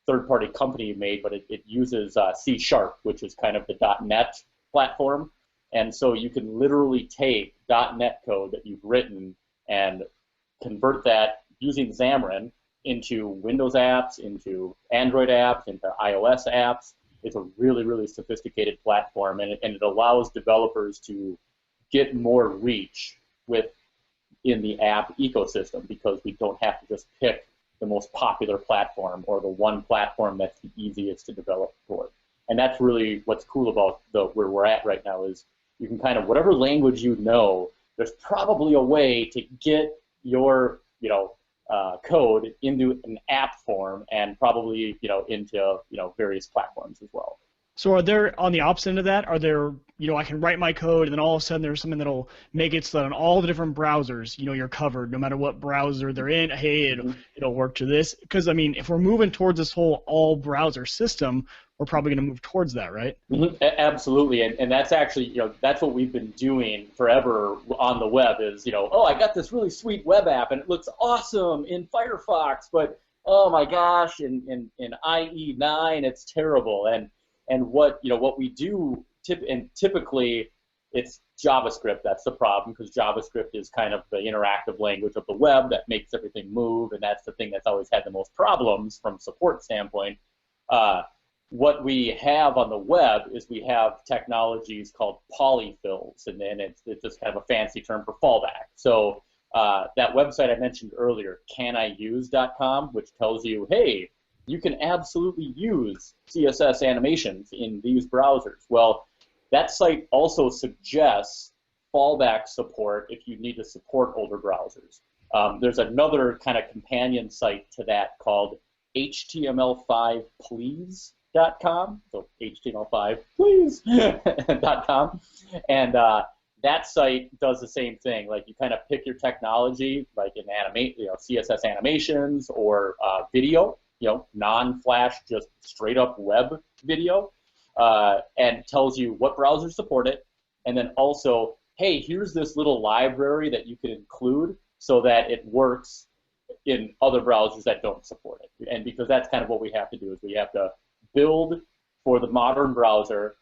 third-party company made, but it uses C#, which is kind of the .NET platform. And so you can literally take .NET code that you've written and convert that using Xamarin into Windows apps, into Android apps, into iOS apps. It's a really, really sophisticated platform, and it allows developers to get more reach in the app ecosystem because we don't have to just pick the most popular platform or the one platform that's the easiest to develop for. And that's really what's cool about where we're at right now is you can kind of, whatever language you know, there's probably a way to get your code into an app form and probably into various platforms as well. So are there, on the opposite end of that, are there, I can write my code and then all of a sudden there's something that'll make it so that on all the different browsers, you're covered no matter what browser they're in. Hey, it'll work to this. Because, I mean, if we're moving towards this whole all browser system, we're probably going to move towards that, right? Mm-hmm. Absolutely. And that's actually, that's what we've been doing forever on the web is, oh, I got this really sweet web app and it looks awesome in Firefox, but oh my gosh, in IE9 it's terrible. And what we do, typically it's JavaScript. That's the problem because JavaScript is kind of the interactive language of the web that makes everything move, and that's the thing that's always had the most problems from a support standpoint. What we have on the web is we have technologies called polyfills, and then it's just kind of a fancy term for fallback. So that website I mentioned earlier, caniuse.com, which tells you, hey, you can absolutely use CSS animations in these browsers. Well, that site also suggests fallback support if you need to support older browsers. There's another kind of companion site to that called HTML5please.com, so HTML5please.com, and that site does the same thing. Like you kind of pick your technology, like in CSS animations or video, non-flash, just straight up web video, and tells you what browsers support it, and then also, hey, here's this little library that you can include so that it works in other browsers that don't support it. And because that's kind of what we have to do is we have to build for the modern browser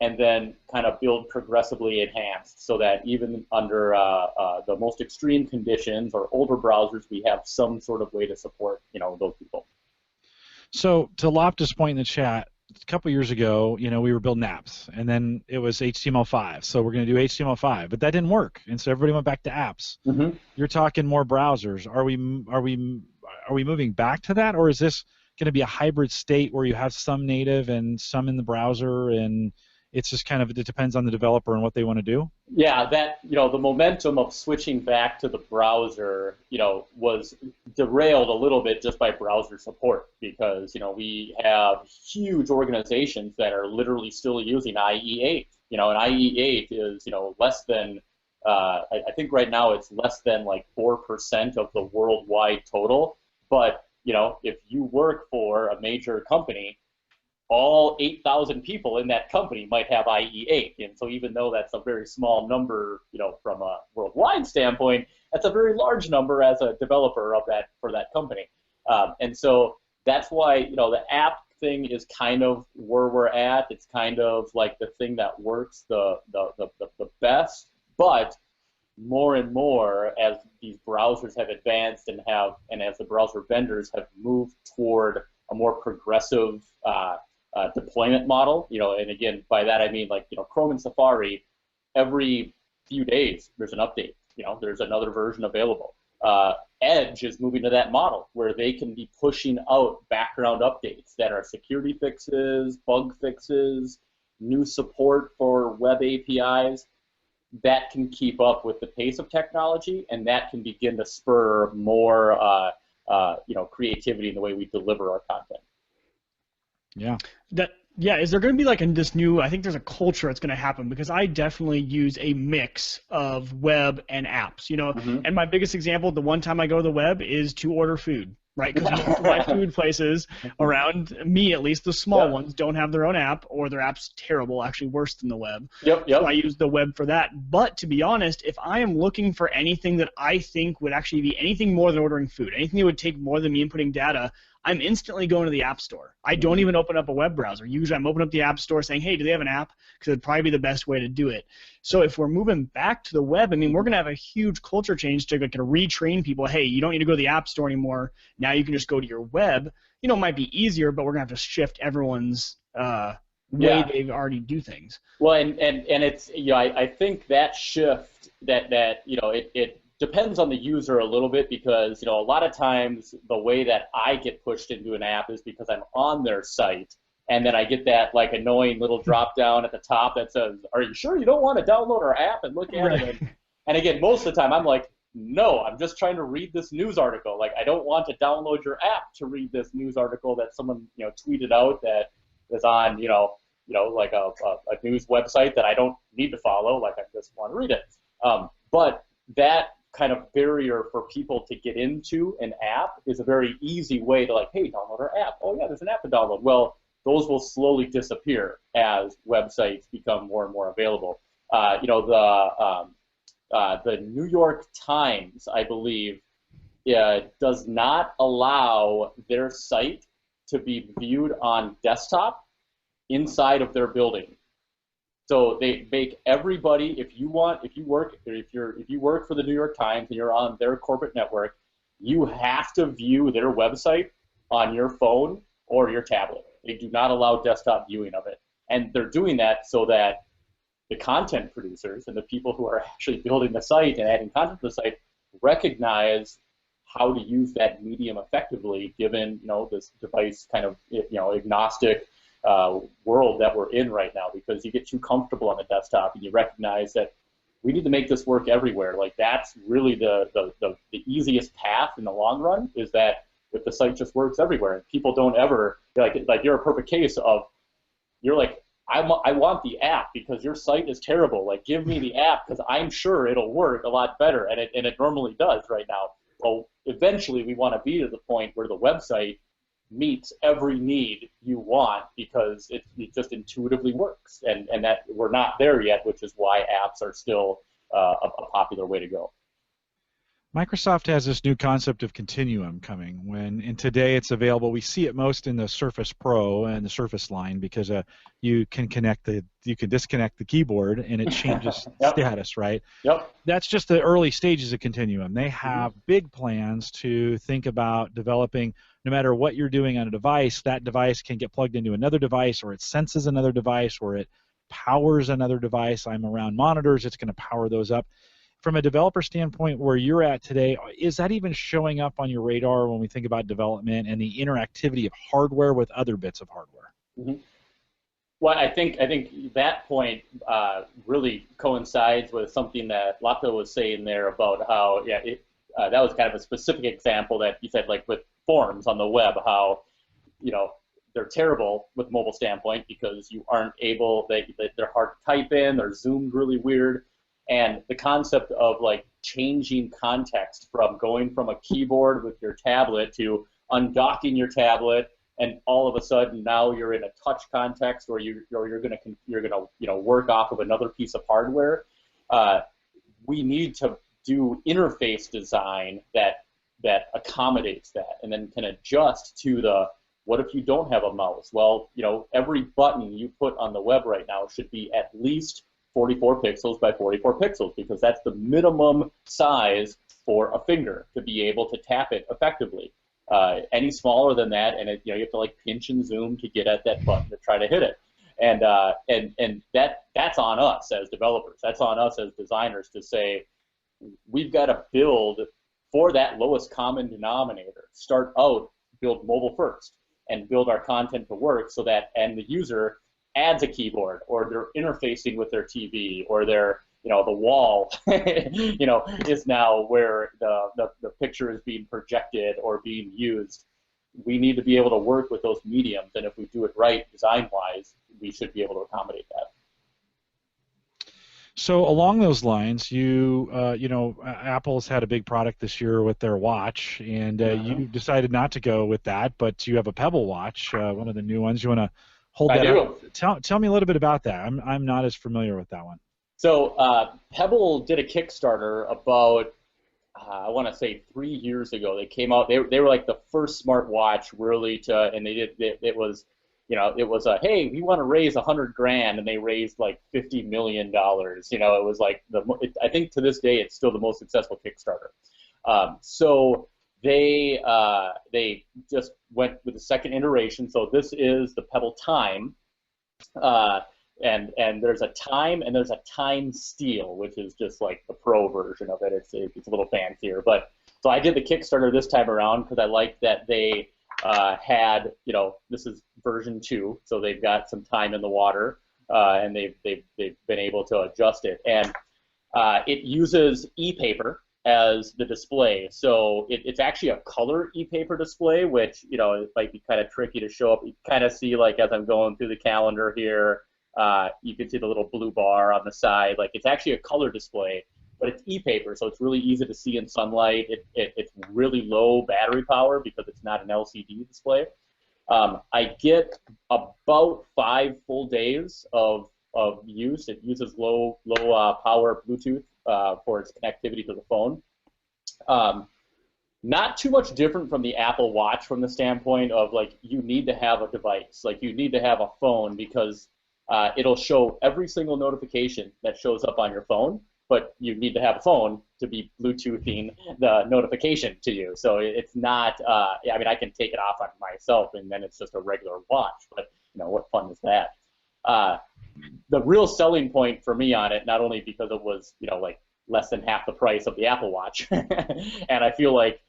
and then kind of build progressively enhanced so that even under the most extreme conditions or older browsers, we have some sort of way to support those people. So to Loftus' point in the chat, a couple years ago, we were building apps, and then it was HTML5. So we're going to do HTML5, but that didn't work, and so everybody went back to apps. Mm-hmm. You're talking more browsers. Are we moving back to that, or is this going to be a hybrid state where you have some native and some in the browser, and it's just kind of, it depends on the developer and what they want to do? Yeah, that, the momentum of switching back to the browser, was derailed a little bit just by browser support, because, we have huge organizations that are literally still using IE8, and IE8 is, less than, I think right now it's less than like 4% of the worldwide total, but, if you work for a major company, all 8,000 people in that company might have IE8, and so even though that's a very small number, from a worldwide standpoint, that's a very large number as a developer of that for that company, and so that's why the app thing is kind of where we're at. It's kind of like the thing that works the best, but more and more as these browsers have advanced and as the browser vendors have moved toward a more progressive deployment model, and again, by that I mean like, Chrome and Safari, every few days there's an update, there's another version available. Edge is moving to that model where they can be pushing out background updates that are security fixes, bug fixes, new support for web APIs that can keep up with the pace of technology, and that can begin to spur more creativity in the way we deliver our content. Yeah. Is there going to be like in this new, I think there's a culture that's going to happen, because I definitely use a mix of web and apps, Mm-hmm. And my biggest example, the one time I go to the web, is to order food, right? Because most of my food places around me, at least the small ones, don't have their own app, or their app's terrible, actually worse than the web. Yep. So I use the web for that. But to be honest, if I am looking for anything that I think would actually be anything more than ordering food, anything that would take more than me inputting data, I'm instantly going to the App Store. I don't even open up a web browser. Usually I'm opening up the App Store saying, hey, do they have an app? Because it'd probably be the best way to do it. So if we're moving back to the web, I mean, we're going to have a huge culture change to retrain people. Hey, you don't need to go to the App Store anymore. Now you can just go to your web. It might be easier, but we're going to have to shift everyone's way they already do things. Well, and it's, I think that shift that it depends on the user a little bit, because a lot of times the way that I get pushed into an app is because I'm on their site, and then I get that like annoying little drop down at the top that says, "Are you sure you don't want to download our app and look at it?" And again, most of the time I'm like, "No, I'm just trying to read this news article. Like, I don't want to download your app to read this news article that someone tweeted out that is on like a news website that I don't need to follow. Like, I just want to read it." But that kind of barrier for people to get into an app is a very easy way to, like, hey, download our app. Oh yeah, there's an app to download. Well, those will slowly disappear as websites become more and more available. The New York Times, I believe, does not allow their site to be viewed on desktop inside of their building. So they make everybody, if you work for the New York Times and you're on their corporate network, you have to view their website on your phone or your tablet. They do not allow desktop viewing of it. And they're doing that so that the content producers and the people who are actually building the site and adding content to the site recognize how to use that medium effectively, given this device kind of agnostic world that we're in right now, because you get too comfortable on the desktop and you recognize that we need to make this work everywhere. Like, that's really the easiest path in the long run, is that if the site just works everywhere and people don't ever, like you're a perfect case of, you're like, I want the app because your site is terrible. Like, give me the app because I'm sure it'll work a lot better, and it normally does right now. Well, eventually we want to be to the point where the website meets every need you want, because it just intuitively works, and that we're not there yet, which is why apps are still a popular way to go. Microsoft has this new concept of continuum coming. And today it's available. We see it most in the Surface Pro and the Surface line because you can disconnect the keyboard and it changes Yep. status, right? Yep. That's just the early stages of continuum. They have big plans to think about developing. No matter what you're doing on a device, that device can get plugged into another device, or it senses another device, or it powers another device. I'm around monitors. It's going to power those up. From a developer standpoint, where you're at today, is that even showing up on your radar when we think about development and the interactivity of hardware with other bits of hardware? Mm-hmm. Well, I think that point really coincides with something that Latha was saying there about how, that was kind of a specific example that you said, like with forms on the web, how, they're terrible with mobile standpoint because you aren't able, they're hard to type in, they're zoomed really weird. And the concept of like changing context from going from a keyboard with your tablet to undocking your tablet, and all of a sudden now you're in a touch context, or you're gonna work off of another piece of hardware. We need to do interface design that accommodates that, and then can adjust to the what if you don't have a mouse? Well, every button you put on the web right now should be at least 44 pixels by 44 pixels, because that's the minimum size for a finger to be able to tap it effectively. Any smaller than that, and you have to like pinch and zoom to get at that button to try to hit it. And that's on us as developers. That's on us as designers to say we've got to build for that lowest common denominator. Start out, build mobile first, and build our content to work so that the user adds a keyboard, or they're interfacing with their TV, or their, the wall, is now where the picture is being projected or being used. We need to be able to work with those mediums, and if we do it right design-wise, we should be able to accommodate that. So along those lines, Apple's had a big product this year with their watch, and you decided not to go with that, but you have a Pebble watch, one of the new ones. You want to hold that up? Tell me a little bit about that. I'm not as familiar with that one. So Pebble did a Kickstarter about, I want to say 3 years ago. They came out. They were like the first smartwatch really and it was, hey, we want to raise $100,000, and they raised like $50 million. It was like I think to this day it's still the most successful Kickstarter. So they just went with the second iteration. So this is the Pebble Time, and there's a Time and there's a Time Steel, which is just like the pro version of it. It's a little fancier. But so I did the Kickstarter this time around because I liked that they had, this is version 2, so they've got some time in the water, and they've been able to adjust it, and it uses e-paper as the display. So it's actually a color e-paper display, which it might be kind of tricky to show up. You kind of see, like, as I'm going through the calendar here, you can see the little blue bar on the side. Like, it's actually a color display, but it's e-paper, so it's really easy to see in sunlight. It's really low battery power because it's not an LCD display. I get about 5 full days of use. It uses low power Bluetooth for its connectivity to the phone. Not too much different from the Apple Watch from the standpoint of, like, you need to have a device. Like, you need to have a phone because it'll show every single notification that shows up on your phone, but you need to have a phone to be Bluetoothing the notification to you. So it's not, I mean, I can take it off on myself and then it's just a regular watch, but what fun is that? The real selling point for me on it, not only because it was, like less than half the price of the Apple Watch, and I feel like,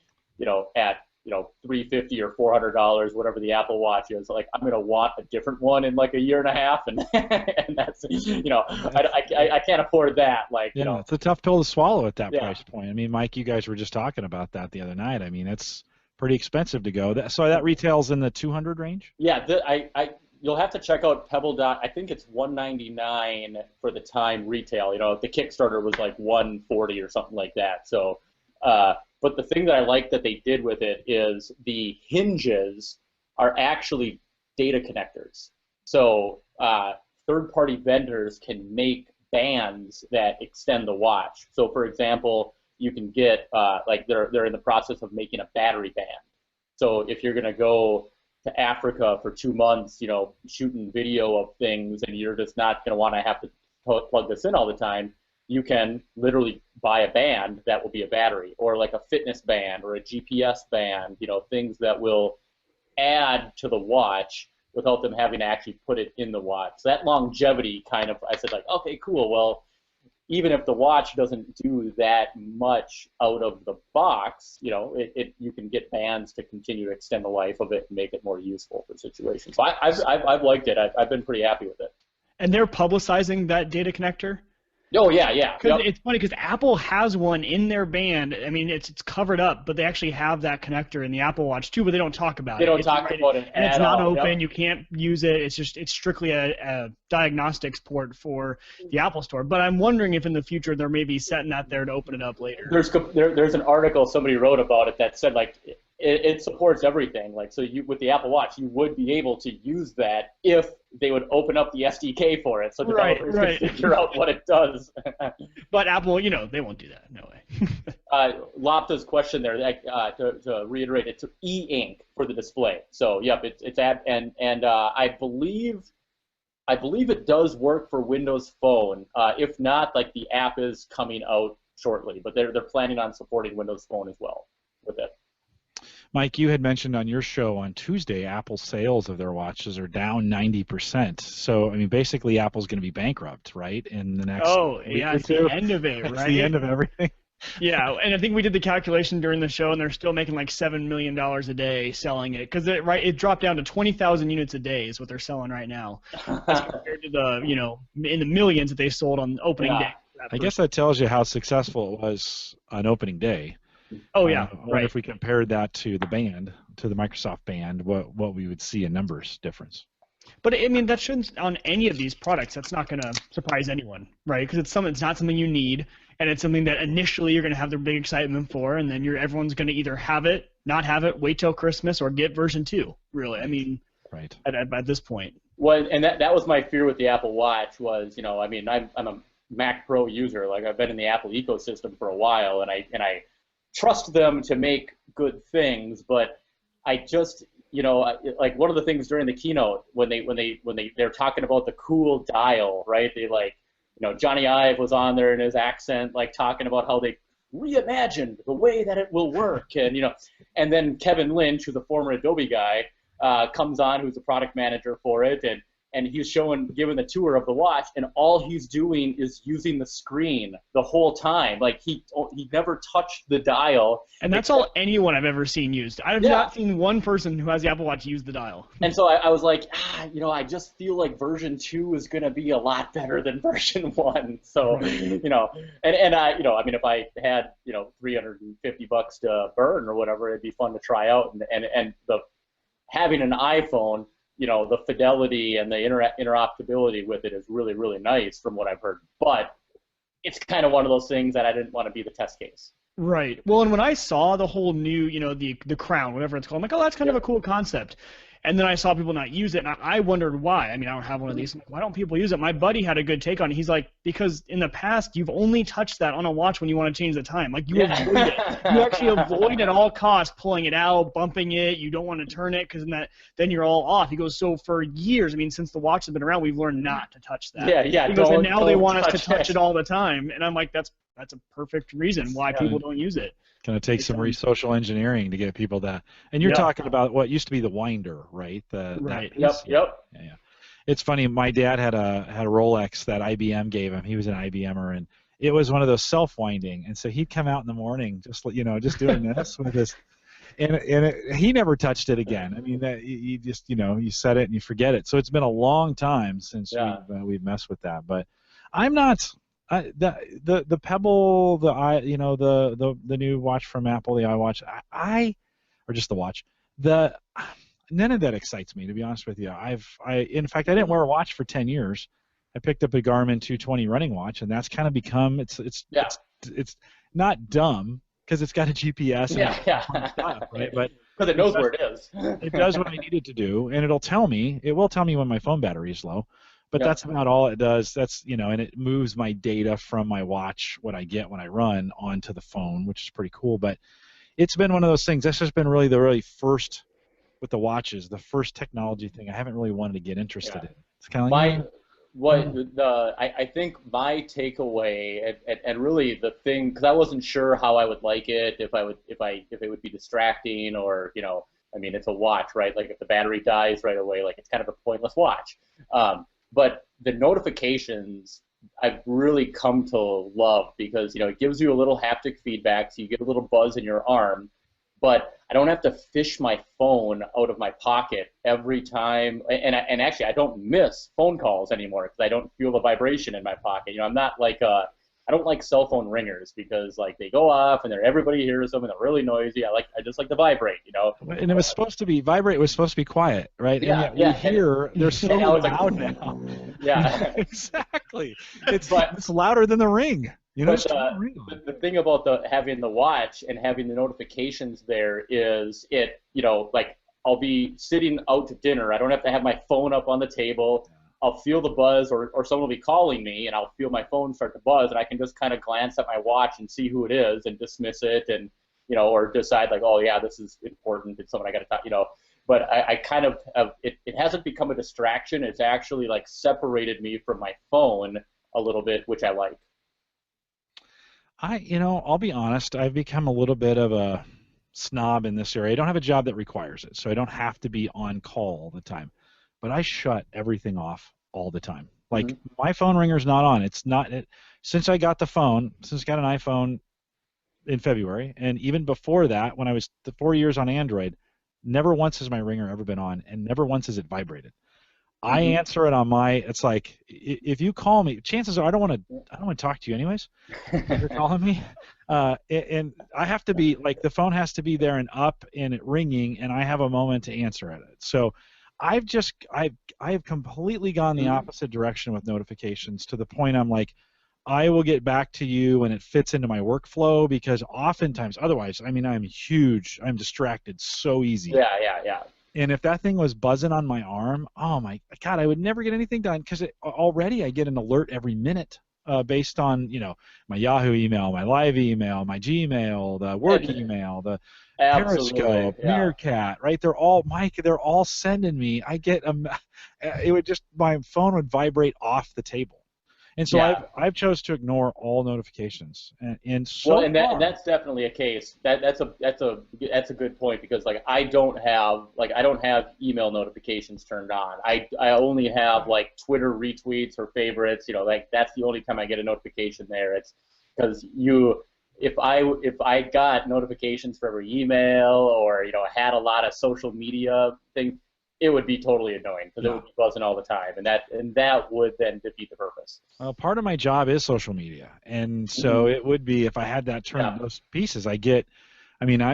at $350 or $400, whatever the Apple Watch is, like, I'm gonna want a different one in like a year and a half, and and that's, I can't afford that. Like, it's a tough pill to swallow at that price point. I mean, Mike, you guys were just talking about that the other night. I mean, it's pretty expensive to go. So that retails in the 200 range. Yeah, you'll have to check out Pebble. I think it's $199 for the Time retail. The Kickstarter was like $140 or something like that. So. But the thing that I like that they did with it is the hinges are actually data connectors. So third-party vendors can make bands that extend the watch. So, for example, you can get like they're in the process of making a battery band. So if you're going to go to Africa for 2 months, you know, shooting video of things, and you're just not going to want to have to plug this in all the time, you can literally buy a band that will be a battery, or like a fitness band or a GPS band, you know, things that will add to the watch without them having to actually put it in the watch. So that longevity kind of, I said like, okay, cool, well, even if the watch doesn't do that much out of the box, you know, you can get bands to continue to extend the life of it and make it more useful for situations. So I've liked it. I've been pretty happy with it. And they're publicizing that data connector? Oh, yeah, yeah. Yep. It's funny because Apple has one in their band. I mean, it's covered up, but they actually have that connector in the Apple Watch too, but they don't talk about it. They don't talk about it and it's not open. Yep. You can't use it. It's strictly a diagnostics port for the Apple Store. But I'm wondering if in the future they're maybe setting that there to open it up later. There's an article somebody wrote about it that said like it supports everything. Like, so you, with the Apple Watch, you would be able to use that if they would open up the SDK for it, so developers can figure out what it does. But Apple, you know, they won't do that. No way. Lopta's question there, to reiterate, it's e-ink for the display. So yep, it's and I believe it does work for Windows Phone. If not, like the app is coming out shortly, but they're planning on supporting Windows Phone as well with it. Mike, you had mentioned on your show on Tuesday, Apple's sales of their watches are down 90%. So, I mean, basically, Apple's going to be bankrupt, right, in the next week or it's two. the end of it, right? It's the end of everything. Yeah, and I think we did the calculation during the show, and they're still making like $7 million a day selling it, because it dropped down to 20,000 units a day is what they're selling right now, as compared to the, you know, in the millions that they sold on opening day. I guess that tells you how successful it was on opening day. Oh yeah, I wonder if we compared that to the band, to the Microsoft band, what we would see in numbers difference. But I mean, that shouldn't, on any of these products, that's not going to surprise anyone, right? Because it's not something you need, and it's something that initially you're going to have the big excitement for, and then everyone's going to either have it, not have it, wait till Christmas, or get version 2. Really, I mean, right. At this point. Well, and that was my fear with the Apple Watch was, you know, I mean, I'm a Mac Pro user, like I've been in the Apple ecosystem for a while, and I trust them to make good things, but I just, you know, like one of the things during the keynote when they're talking about the cool dial, right? They like, you know, Johnny Ive was on there in his accent, like talking about how they reimagined the way that it will work, and you know, and then Kevin Lynch, who's a former Adobe guy, comes on, who's the product manager for it, and he's giving the tour of the watch, and all he's doing is using the screen the whole time. Like he never touched the dial. And that's all anyone I've ever seen used. I've not seen one person who has the Apple Watch use the dial. And so I was like, you know, I just feel like version 2 is going to be a lot better than version 1. So, you know, and I, you know, I mean, if I had, you know, $350 to burn or whatever, it'd be fun to try out. And the having an iPhone, you know, the fidelity and the interoperability with it is really, really nice from what I've heard. But it's kind of one of those things that I didn't want to be the test case. Right. Well, and when I saw the whole new, you know, the crown, whatever it's called, I'm like, oh, that's kind of a cool concept. And then I saw people not use it, and I wondered why. I mean, I don't have one of these. I'm like, why don't people use it? My buddy had a good take on it. He's like, because in the past, you've only touched that on a watch when you want to change the time. Like, you avoid it. You actually avoid at all costs pulling it out, bumping it. You don't want to turn it, because then you're all off. He goes, so for years, I mean, since the watch has been around, we've learned not to touch that. Yeah. He goes, and now they want us to touch it all the time. And I'm like, that's a perfect reason why people don't use it. Going to take some social engineering to get people that. And you're talking about what used to be the winder, right? Right. Yep. Yeah. It's funny. My dad had a Rolex that IBM gave him. He was an IBMer, and it was one of those self-winding. And so he'd come out in the morning, just doing this with this, and he never touched it again. I mean, you just you set it and you forget it. So it's been a long time since we've messed with that. But I'm not. The Pebble, the new watch from Apple, the iWatch, or just the watch, none of that excites me, to be honest with you. In fact, I didn't wear a watch for 10 years. I picked up a Garmin 220 running watch, and that's kind of become it's not dumb because it's got a GPS and stuff, right? But because it knows where it is. It does what I need it to do, and it will tell me when my phone battery is low. but that's about all it does. That's, and it moves my data from my watch, what I get when I run, onto the phone, which is pretty cool. But it's been one of those things. That's just been really the first, with the watches, the first technology thing I haven't really wanted to get interested in. It's kind of like, I think my takeaway and really the thing, because I wasn't sure how I would like it, if it would be distracting, or I mean, it's a watch, right? Like if the battery dies right away, like it's kind of a pointless watch. But the notifications I've really come to love, because it gives you a little haptic feedback, so you get a little buzz in your arm, but I don't have to fish my phone out of my pocket every time. And actually, I don't miss phone calls anymore because I don't feel the vibration in my pocket. I'm not like I don't like cell phone ringers, because like they go off and everybody hears them and they're really noisy. I just like to vibrate, And it was supposed to be vibrate. It was supposed to be quiet, right? Yeah, and yet they're so loud now. Yeah, exactly. It's louder than the ring. But the thing about having the watch and having the notifications there is like I'll be sitting out to dinner. I don't have to have my phone up on the table. I'll feel the buzz, or someone will be calling me, and I'll feel my phone start to buzz, and I can just kind of glance at my watch and see who it is and dismiss it, and or decide like, oh yeah, this is important. It's someone I got to talk. But I kind of it hasn't become a distraction. It's actually like separated me from my phone a little bit, which I like. I'll be honest, I've become a little bit of a snob in this area. I don't have a job that requires it, so I don't have to be on call all the time. But I shut everything off all the time. Like my phone ringer's not on. It's not since I got the phone, since I got an iPhone in February, and even before that, when I was the 4 years on Android, never once has my ringer ever been on, and never once has it vibrated. I answer it on it's like, if you call me, chances are I don't want to talk to you anyways. If you're calling me, and I have to be like, the phone has to be there and up and it ringing, and I have a moment to answer it. So I've completely gone the opposite direction with notifications, to the point I'm like, I will get back to you when it fits into my workflow, because oftentimes, otherwise, I mean, I'm distracted so easy. Yeah. And if that thing was buzzing on my arm, oh my God, I would never get anything done, because already I get an alert every minute based on my Yahoo email, my live email, my Gmail, the work email, the Periscope, Meerkat, right? They're all sending me. I get my phone would vibrate off the table. And so I've chose to ignore all notifications, and that's definitely a case. That's a good point, because like I don't have email notifications turned on. I only have like Twitter retweets or favorites. Like that's the only time I get a notification there. It's because if I got notifications for every email, or had a lot of social media things, it would be totally annoying, because it would be buzzing all the time, and that would then defeat the purpose. Part of my job is social media, and so it would be, if I had that turned those pieces, I've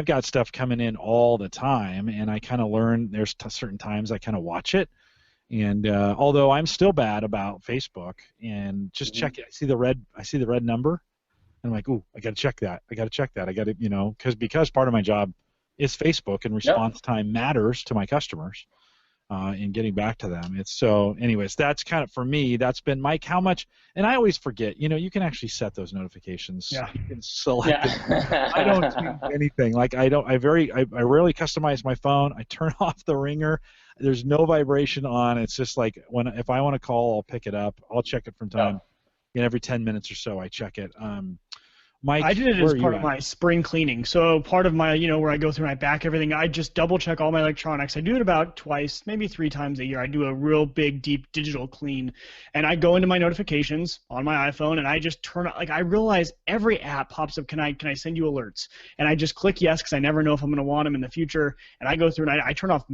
got stuff coming in all the time, and I kind of learn there's certain times I kind of watch it, and although I'm still bad about Facebook, and just check it, I see the red number, and I'm like, ooh, I got to check that. I got to, because part of my job is Facebook, and response time matters to my customers. In getting back to them. Anyways, that's kind of, for me, that's been how much, and I always forget, you can actually set those notifications. Yeah. You can select it. I don't do anything. Like I rarely customize my phone. I turn off the ringer. There's no vibration on. It's just like, if I want to call, I'll pick it up. I'll check it from time. Every 10 minutes or so I check it. Mike, I did it as part of my spring cleaning. So part of my, where I go through and I back everything, I just double check all my electronics. I do it about twice, maybe 3 times a year. I do a real big, deep digital clean. And I go into my notifications on my iPhone, and I just turn on, I realize every app pops up, can I send you alerts? And I just click yes, because I never know if I'm going to want them in the future. And I go through and I turn off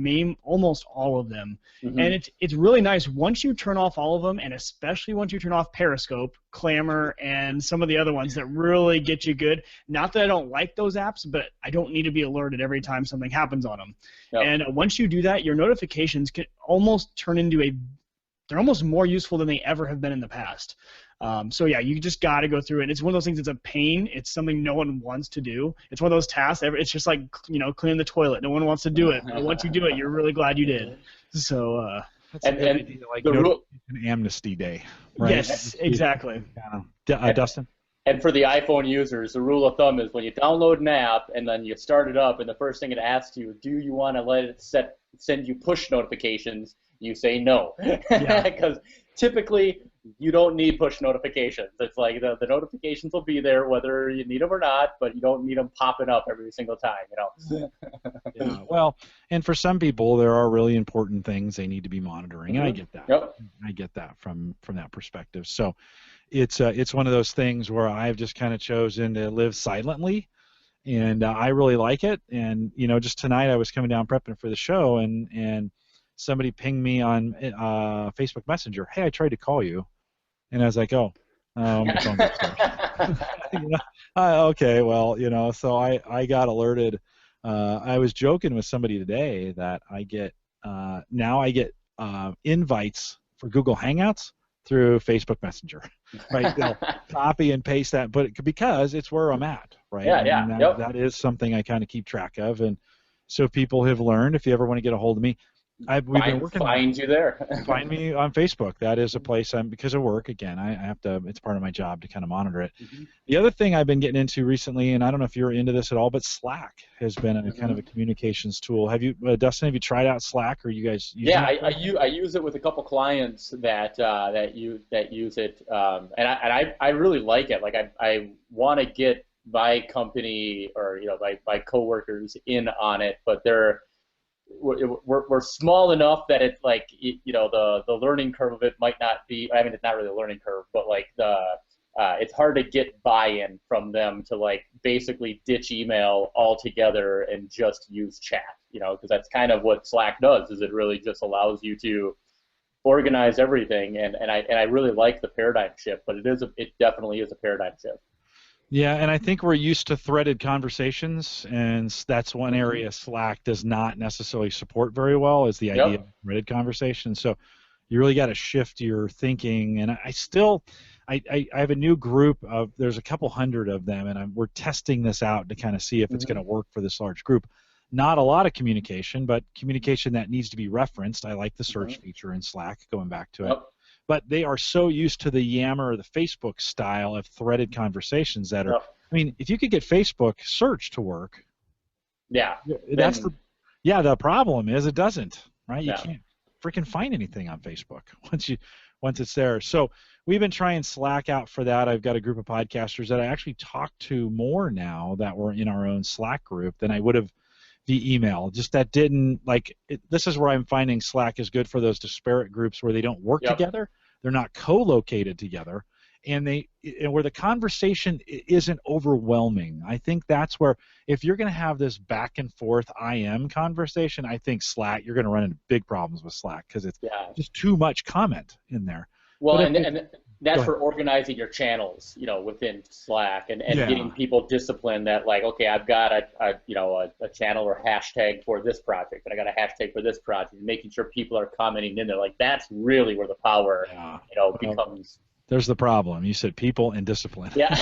almost all of them. And it's really nice once you turn off all of them, and especially once you turn off Periscope, Clamor, and some of the other ones that really get you good. Not that I don't like those apps, but I don't need to be alerted every time something happens on them. And once you do that, your notifications can almost turn into they're almost more useful than they ever have been in the past. So yeah, you just got to go through it. It's one of those things. It's a pain. It's something no one wants to do. It's one of those tasks. It's just like cleaning the toilet. No one wants to do it, but once you do it, you're really glad you did. So That's a good idea, like an amnesty day, right? Yes, exactly. Dustin? And for the iPhone users, the rule of thumb is when you download an app and then you start it up and the first thing it asks you, do you want to let it send you push notifications? You say no. Because typically you don't need push notifications. It's like the notifications will be there whether you need them or not, but you don't need them popping up every single time, Yeah, well, and for some people there are really important things they need to be monitoring, and I get that. Yep. I get that from that perspective. So it's one of those things where I've just kind of chosen to live silently, and I really like it. And just tonight I was coming down prepping for the show, and somebody pinged me on Facebook Messenger. Hey, I tried to call you, and I was like, oh, my phone's upstairs. Okay, well, so I got alerted. I was joking with somebody today that I get now I get invites for Google Hangouts through Facebook Messenger, right? They'll copy and paste that, but because it's where I'm at, right? Yeah, that is something I kind of keep track of, and so people have learned. If you ever want to get a hold of me, we've been working. Find you there. Find me on Facebook. That is a place because of work. Again, I have to. It's part of my job to kind of monitor it. Mm-hmm. The other thing I've been getting into recently, and I don't know if you're into this at all, but Slack has been a kind of a communications tool. Have you, Dustin? Have you tried out Slack, or you guys? I use it with a couple clients that use it, and I really like it. Like I want to get my company or my coworkers in on it, but we're small enough that it's like the learning curve of it might not be. I mean, it's not really a learning curve, but like it's hard to get buy-in from them to like basically ditch email altogether and just use chat. Because that's kind of what Slack does. Is it really just allows you to organize everything, and I really like the paradigm shift, but it definitely is a paradigm shift. Yeah, and I think we're used to threaded conversations, and that's one area Slack does not necessarily support very well, is the idea of threaded conversations. So you really got to shift your thinking, and I have a new group of, there's a couple hundred of them, and we're testing this out to kind of see if it's going to work for this large group. Not a lot of communication, but communication that needs to be referenced. I like the search feature in Slack, going back to it. But they are so used to the Yammer or the Facebook style of threaded conversations that are. I mean, if you could get Facebook search to work, the problem is it doesn't, right? You can't freaking find anything on Facebook once it's there. So we've been trying Slack out for that. I've got a group of podcasters that I actually talk to more now that were in our own Slack group than I would have via email. Just that didn't this is where I'm finding Slack is good for those disparate groups where they don't work together, they're not co-located together, and where the conversation isn't overwhelming. I think that's where, if you're going to have this back and forth IM conversation, I think Slack, you're going to run into big problems with Slack because it's just too much comment in there. Well, and that's for organizing your channels, within Slack and getting people disciplined that, like, okay, I've got a channel or hashtag for this project, and I got a hashtag for this project, and making sure people are commenting in there. Like, that's really where the power, becomes. There's the problem. You said people and discipline. Yeah.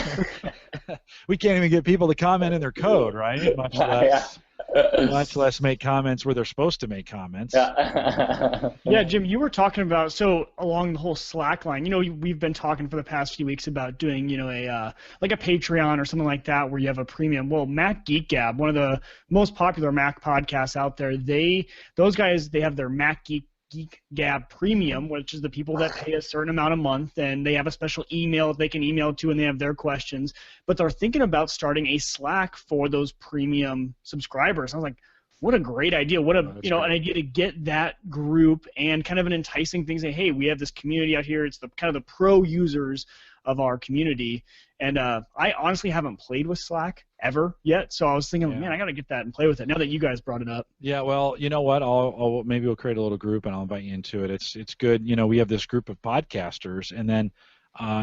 We can't even get people to comment in their code, right? Much less make comments where they're supposed to make comments. Yeah, Jim, you were talking about, so along the whole Slack line, we've been talking for the past few weeks about doing, like a Patreon or something like that where you have a premium. Well, Mac Geek Gab, one of the most popular Mac podcasts out there, those guys have their Mac Geek Gab Premium, which is the people that pay a certain amount a month, and they have a special email they can email to, and they have their questions. But they're thinking about starting a Slack for those premium subscribers. I was like, what a great idea! What an idea to get that group and kind of an enticing thing. Say, hey, we have this community out here. It's the kind of the pro users of our community. And I honestly haven't played with Slack ever yet, so I was thinking, man, I got to get that and play with it now that you guys brought it up. Yeah, well, you know what? Maybe we'll create a little group and I'll invite you into it. It's good. We have this group of podcasters, and then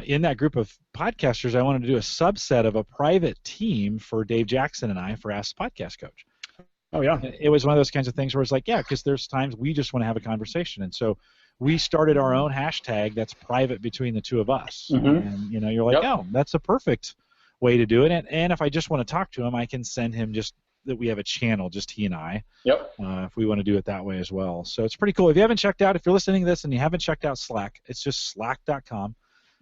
in that group of podcasters, I wanted to do a subset of a private team for Dave Jackson and I for Ask the Podcast Coach. Oh, yeah. It was one of those kinds of things where it's like, because there's times we just want to have a conversation, and so we started our own hashtag that's private between the two of us. And you're like, oh, that's a perfect way to do it. And if I just want to talk to him, I can send him just that we have a channel, just he and I. Yep. If we want to do it that way as well. So it's pretty cool. If you haven't checked out, if you're listening to this and you haven't checked out Slack, it's just slack.com.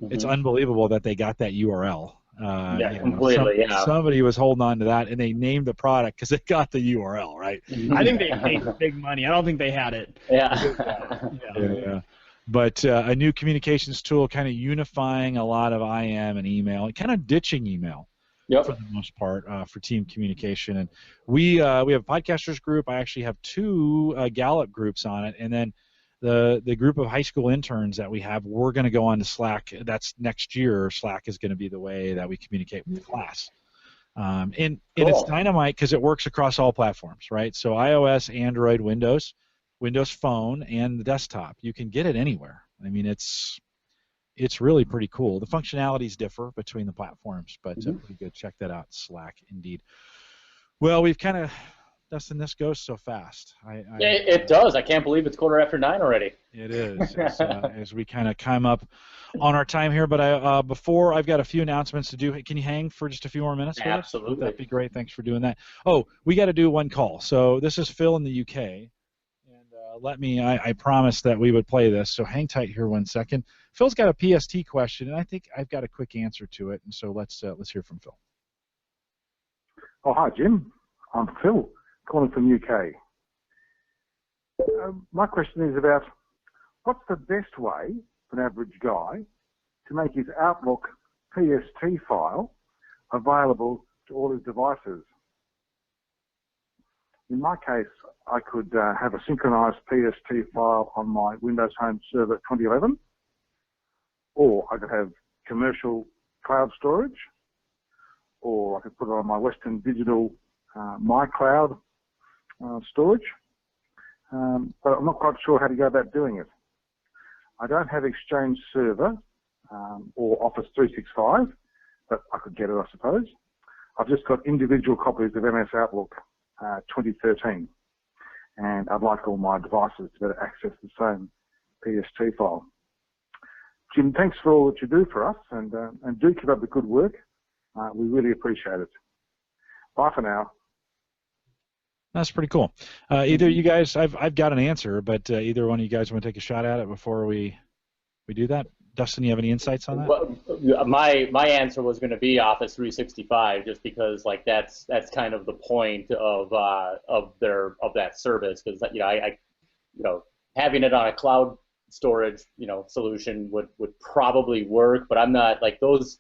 It's unbelievable that they got that URL. Completely. Somebody was holding on to that, and they named the product because they got the URL, right? I think they paid big money. I don't think they had it. Yeah. But a new communications tool, kind of unifying a lot of IM and email, and kind of ditching email for the most part for team communication. And we have a podcasters group. I actually have 2 Gallup groups on it, and then the group of high school interns that we have, we're going to go on to Slack. That's next year. Slack is going to be the way that we communicate with the class. And it's dynamite because it works across all platforms, right? So iOS, Android, Windows Phone, and the desktop. You can get it anywhere. I mean, it's really pretty cool. The functionalities differ between the platforms, but pretty good. Check that out, Slack, indeed. Well, we've kind of, Dustin, this goes so fast. It does. I can't believe it's 9:15 already. It is, as we kind of climb up on our time here. But before, I've got a few announcements to do. Can you hang for just a few more minutes with us? Absolutely. That'd be great. Thanks for doing that. Oh, we got to do one call. So this is Phil in the UK. And I promised that we would play this, so hang tight here 1 second. Phil's got a PST question, and I think I've got a quick answer to it, and so let's hear from Phil. Oh, hi, Jim. I'm Phil, calling from UK. My question is about what's the best way for an average guy to make his Outlook PST file available to all his devices? In my case, I could have a synchronized PST file on my Windows Home Server 2011, or I could have commercial cloud storage, or I could put it on my Western Digital MyCloud storage, but I'm not quite sure how to go about doing it. I don't have Exchange Server or Office 365, but I could get it, I suppose. I've just got individual copies of MS Outlook 2013, and I'd like all my devices to be able to access the same PST file. Jim, thanks for all that you do for us, and do keep up the good work. We really appreciate it. Bye for now. That's pretty cool. Either you guys, I've got an answer, but either one of you guys want to take a shot at it before we do that? Dustin, you have any insights on that? Well, my answer was going to be Office 365, just because like that's kind of the point of that service, because I having it on a cloud storage solution would probably work, but I'm not like those.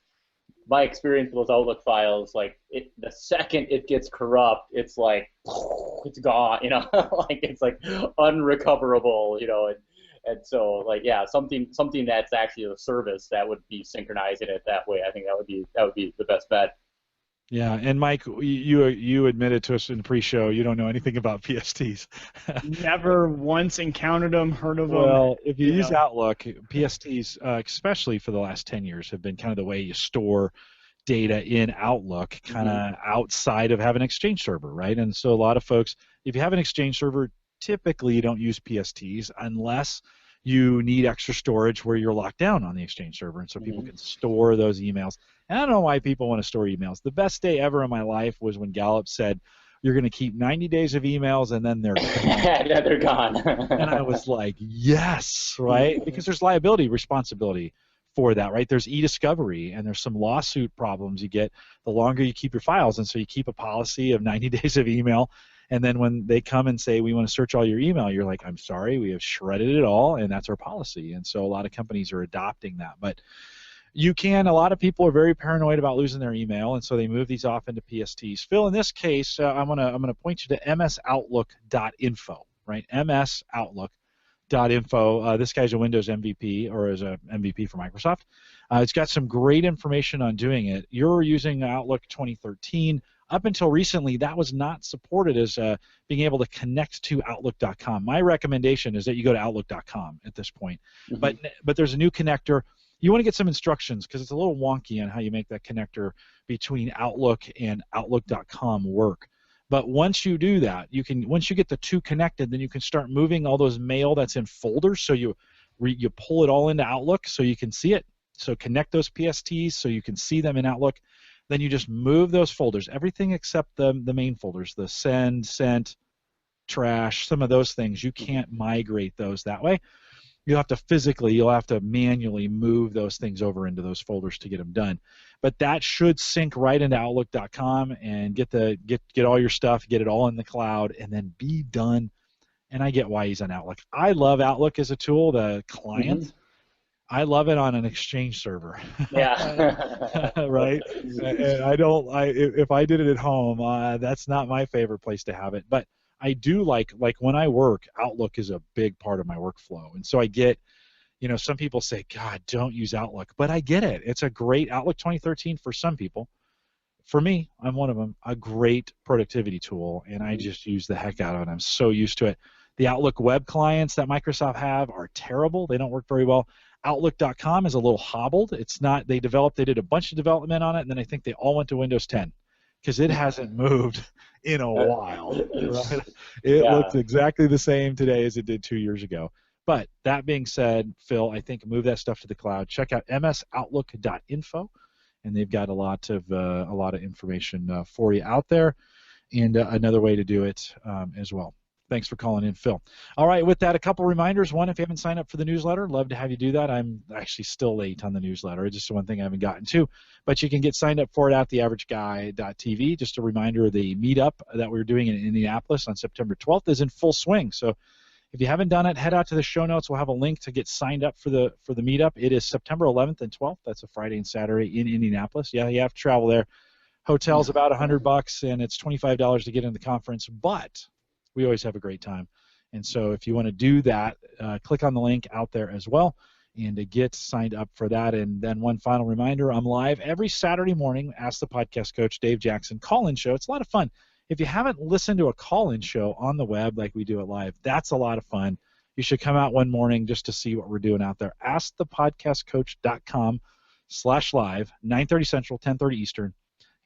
My experience with those Outlook files, like the second it gets corrupt, it's like it's gone, like it's like unrecoverable, and so like something that's actually a service that would be synchronizing it that way. I think that would be the best bet. Yeah, and Mike, you admitted to us in the pre-show you don't know anything about PSTs. Never once encountered them, heard of them. Well, if you use Outlook, PSTs, especially for the last 10 years, have been kind of the way you store data in Outlook, kind of outside of having an Exchange server, right? And so a lot of folks, if you have an Exchange server, typically you don't use PSTs unless you need extra storage where you're locked down on the Exchange server, and so people can store those emails. And I don't know why people want to store emails. The best day ever in my life was when Gallup said, you're going to keep 90 days of emails and then they're gone. Yeah, they're gone. And I was like, yes, right? Because there's liability, responsibility for that, right? There's e-discovery, and there's some lawsuit problems you get the longer you keep your files. And so you keep a policy of 90 days of email, and then when they come and say, we want to search all your email, you're like, I'm sorry, we have shredded it all, and that's our policy. And so a lot of companies are adopting that. But a lot of people are very paranoid about losing their email, and so they move these off into PSTs. Phil, in this case, I'm gonna point you to msoutlook.info, right? msoutlook.info. This guy's a Windows MVP, or is a MVP for Microsoft. It's got some great information on doing it. You're using Outlook 2013. Up until recently, that was not supported as being able to connect to Outlook.com. My recommendation is that you go to Outlook.com at this point. But there's a new connector. You want to get some instructions because it's a little wonky on how you make that connector between Outlook and Outlook.com work. But once you do that, once you get the two connected, then you can start moving all those mail that's in folders. So you pull it all into Outlook so you can see it. So connect those PSTs so you can see them in Outlook. then you just move those folders, everything except the main folders, the send, sent, trash, some of those things. You can't migrate those that way. You'll have to manually move those things over into those folders to get them done. But that should sync right into Outlook.com and get all your stuff, get it all in the cloud, and then be done. And I get why he's on Outlook. I love Outlook as a tool, the client. Mm-hmm. I love it on an Exchange server. Yeah. Right? And if I did it at home, that's not my favorite place to have it. But I do like when I work, Outlook is a big part of my workflow. And so I get, some people say, God, don't use Outlook. But I get it. It's a great Outlook 2013 for some people. For me, I'm one of them, a great productivity tool, and I just use the heck out of it. I'm so used to it. The Outlook web clients that Microsoft have are terrible. They don't work very well. Outlook.com is a little hobbled. It's not. They did a bunch of development on it, and then I think they all went to Windows 10 because it hasn't moved in a while. Right? It looks exactly the same today as it did 2 years ago. But that being said, Phil, I think move that stuff to the cloud. Check out msoutlook.info, and they've got a lot of information for you out there, and another way to do it as well. Thanks for calling in, Phil. All right, with that, a couple reminders. One, if you haven't signed up for the newsletter, love to have you do that. I'm actually still late on the newsletter. It's just one thing I haven't gotten to. But you can get signed up for it at theaverageguy.tv. Just a reminder, the meetup that we're doing in Indianapolis on September 12th is in full swing. So if you haven't done it, head out to the show notes. We'll have a link to get signed up for the meetup. It is September 11th and 12th. That's a Friday and Saturday in Indianapolis. Yeah, you have to travel there. Hotel's about $100, and it's $25 to get in the conference. But we always have a great time. And so if you want to do that, click on the link out there as well and to get signed up for that. And then one final reminder, I'm live every Saturday morning. Ask the Podcast Coach, Dave Jackson, call-in show. It's a lot of fun. If you haven't listened to a call-in show on the web like we do it live, that's a lot of fun. You should come out one morning just to see what we're doing out there. AskThePodcastCoach.com/live, 9:30 Central, 10:30 Eastern.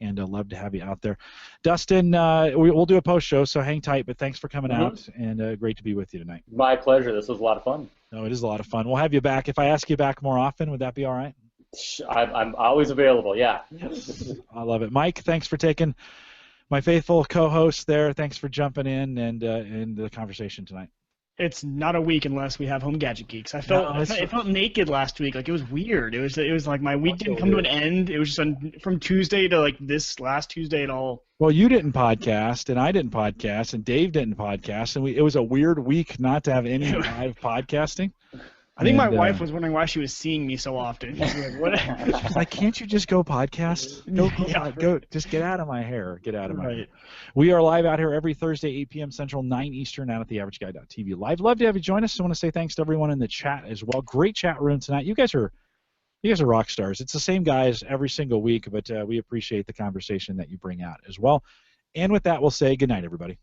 And I'd love to have you out there. Dustin, we'll do a post show, so hang tight, but thanks for coming out, and great to be with you tonight. My pleasure. This was a lot of fun. No, it is a lot of fun. We'll have you back. If I ask you back more often, would that be all right? I'm always available, yeah. I love it. Mike, thanks for taking my faithful co-host there. Thanks for jumping in and the conversation tonight. It's not a week unless we have Home Gadget Geeks. It felt naked last week. Like, it was weird. It was like my week didn't come to an end. It was just from Tuesday to like this last Tuesday at all. Well, you didn't podcast, and I didn't podcast, and Dave didn't podcast, and it was a weird week not to have any live podcasting. I think my wife was wondering why she was seeing me so often. She's like, "What?" She's like, "Can't you just go podcast? Go, just get out of my hair. Get out of my hair." We are live out here every Thursday, 8 p.m. Central, 9 Eastern, out at theaverageguy.tv live. Love to have you join us. I want to say thanks to everyone in the chat as well. Great chat room tonight. You guys are rock stars. It's the same guys every single week, but we appreciate the conversation that you bring out as well. And with that, we'll say good night, everybody.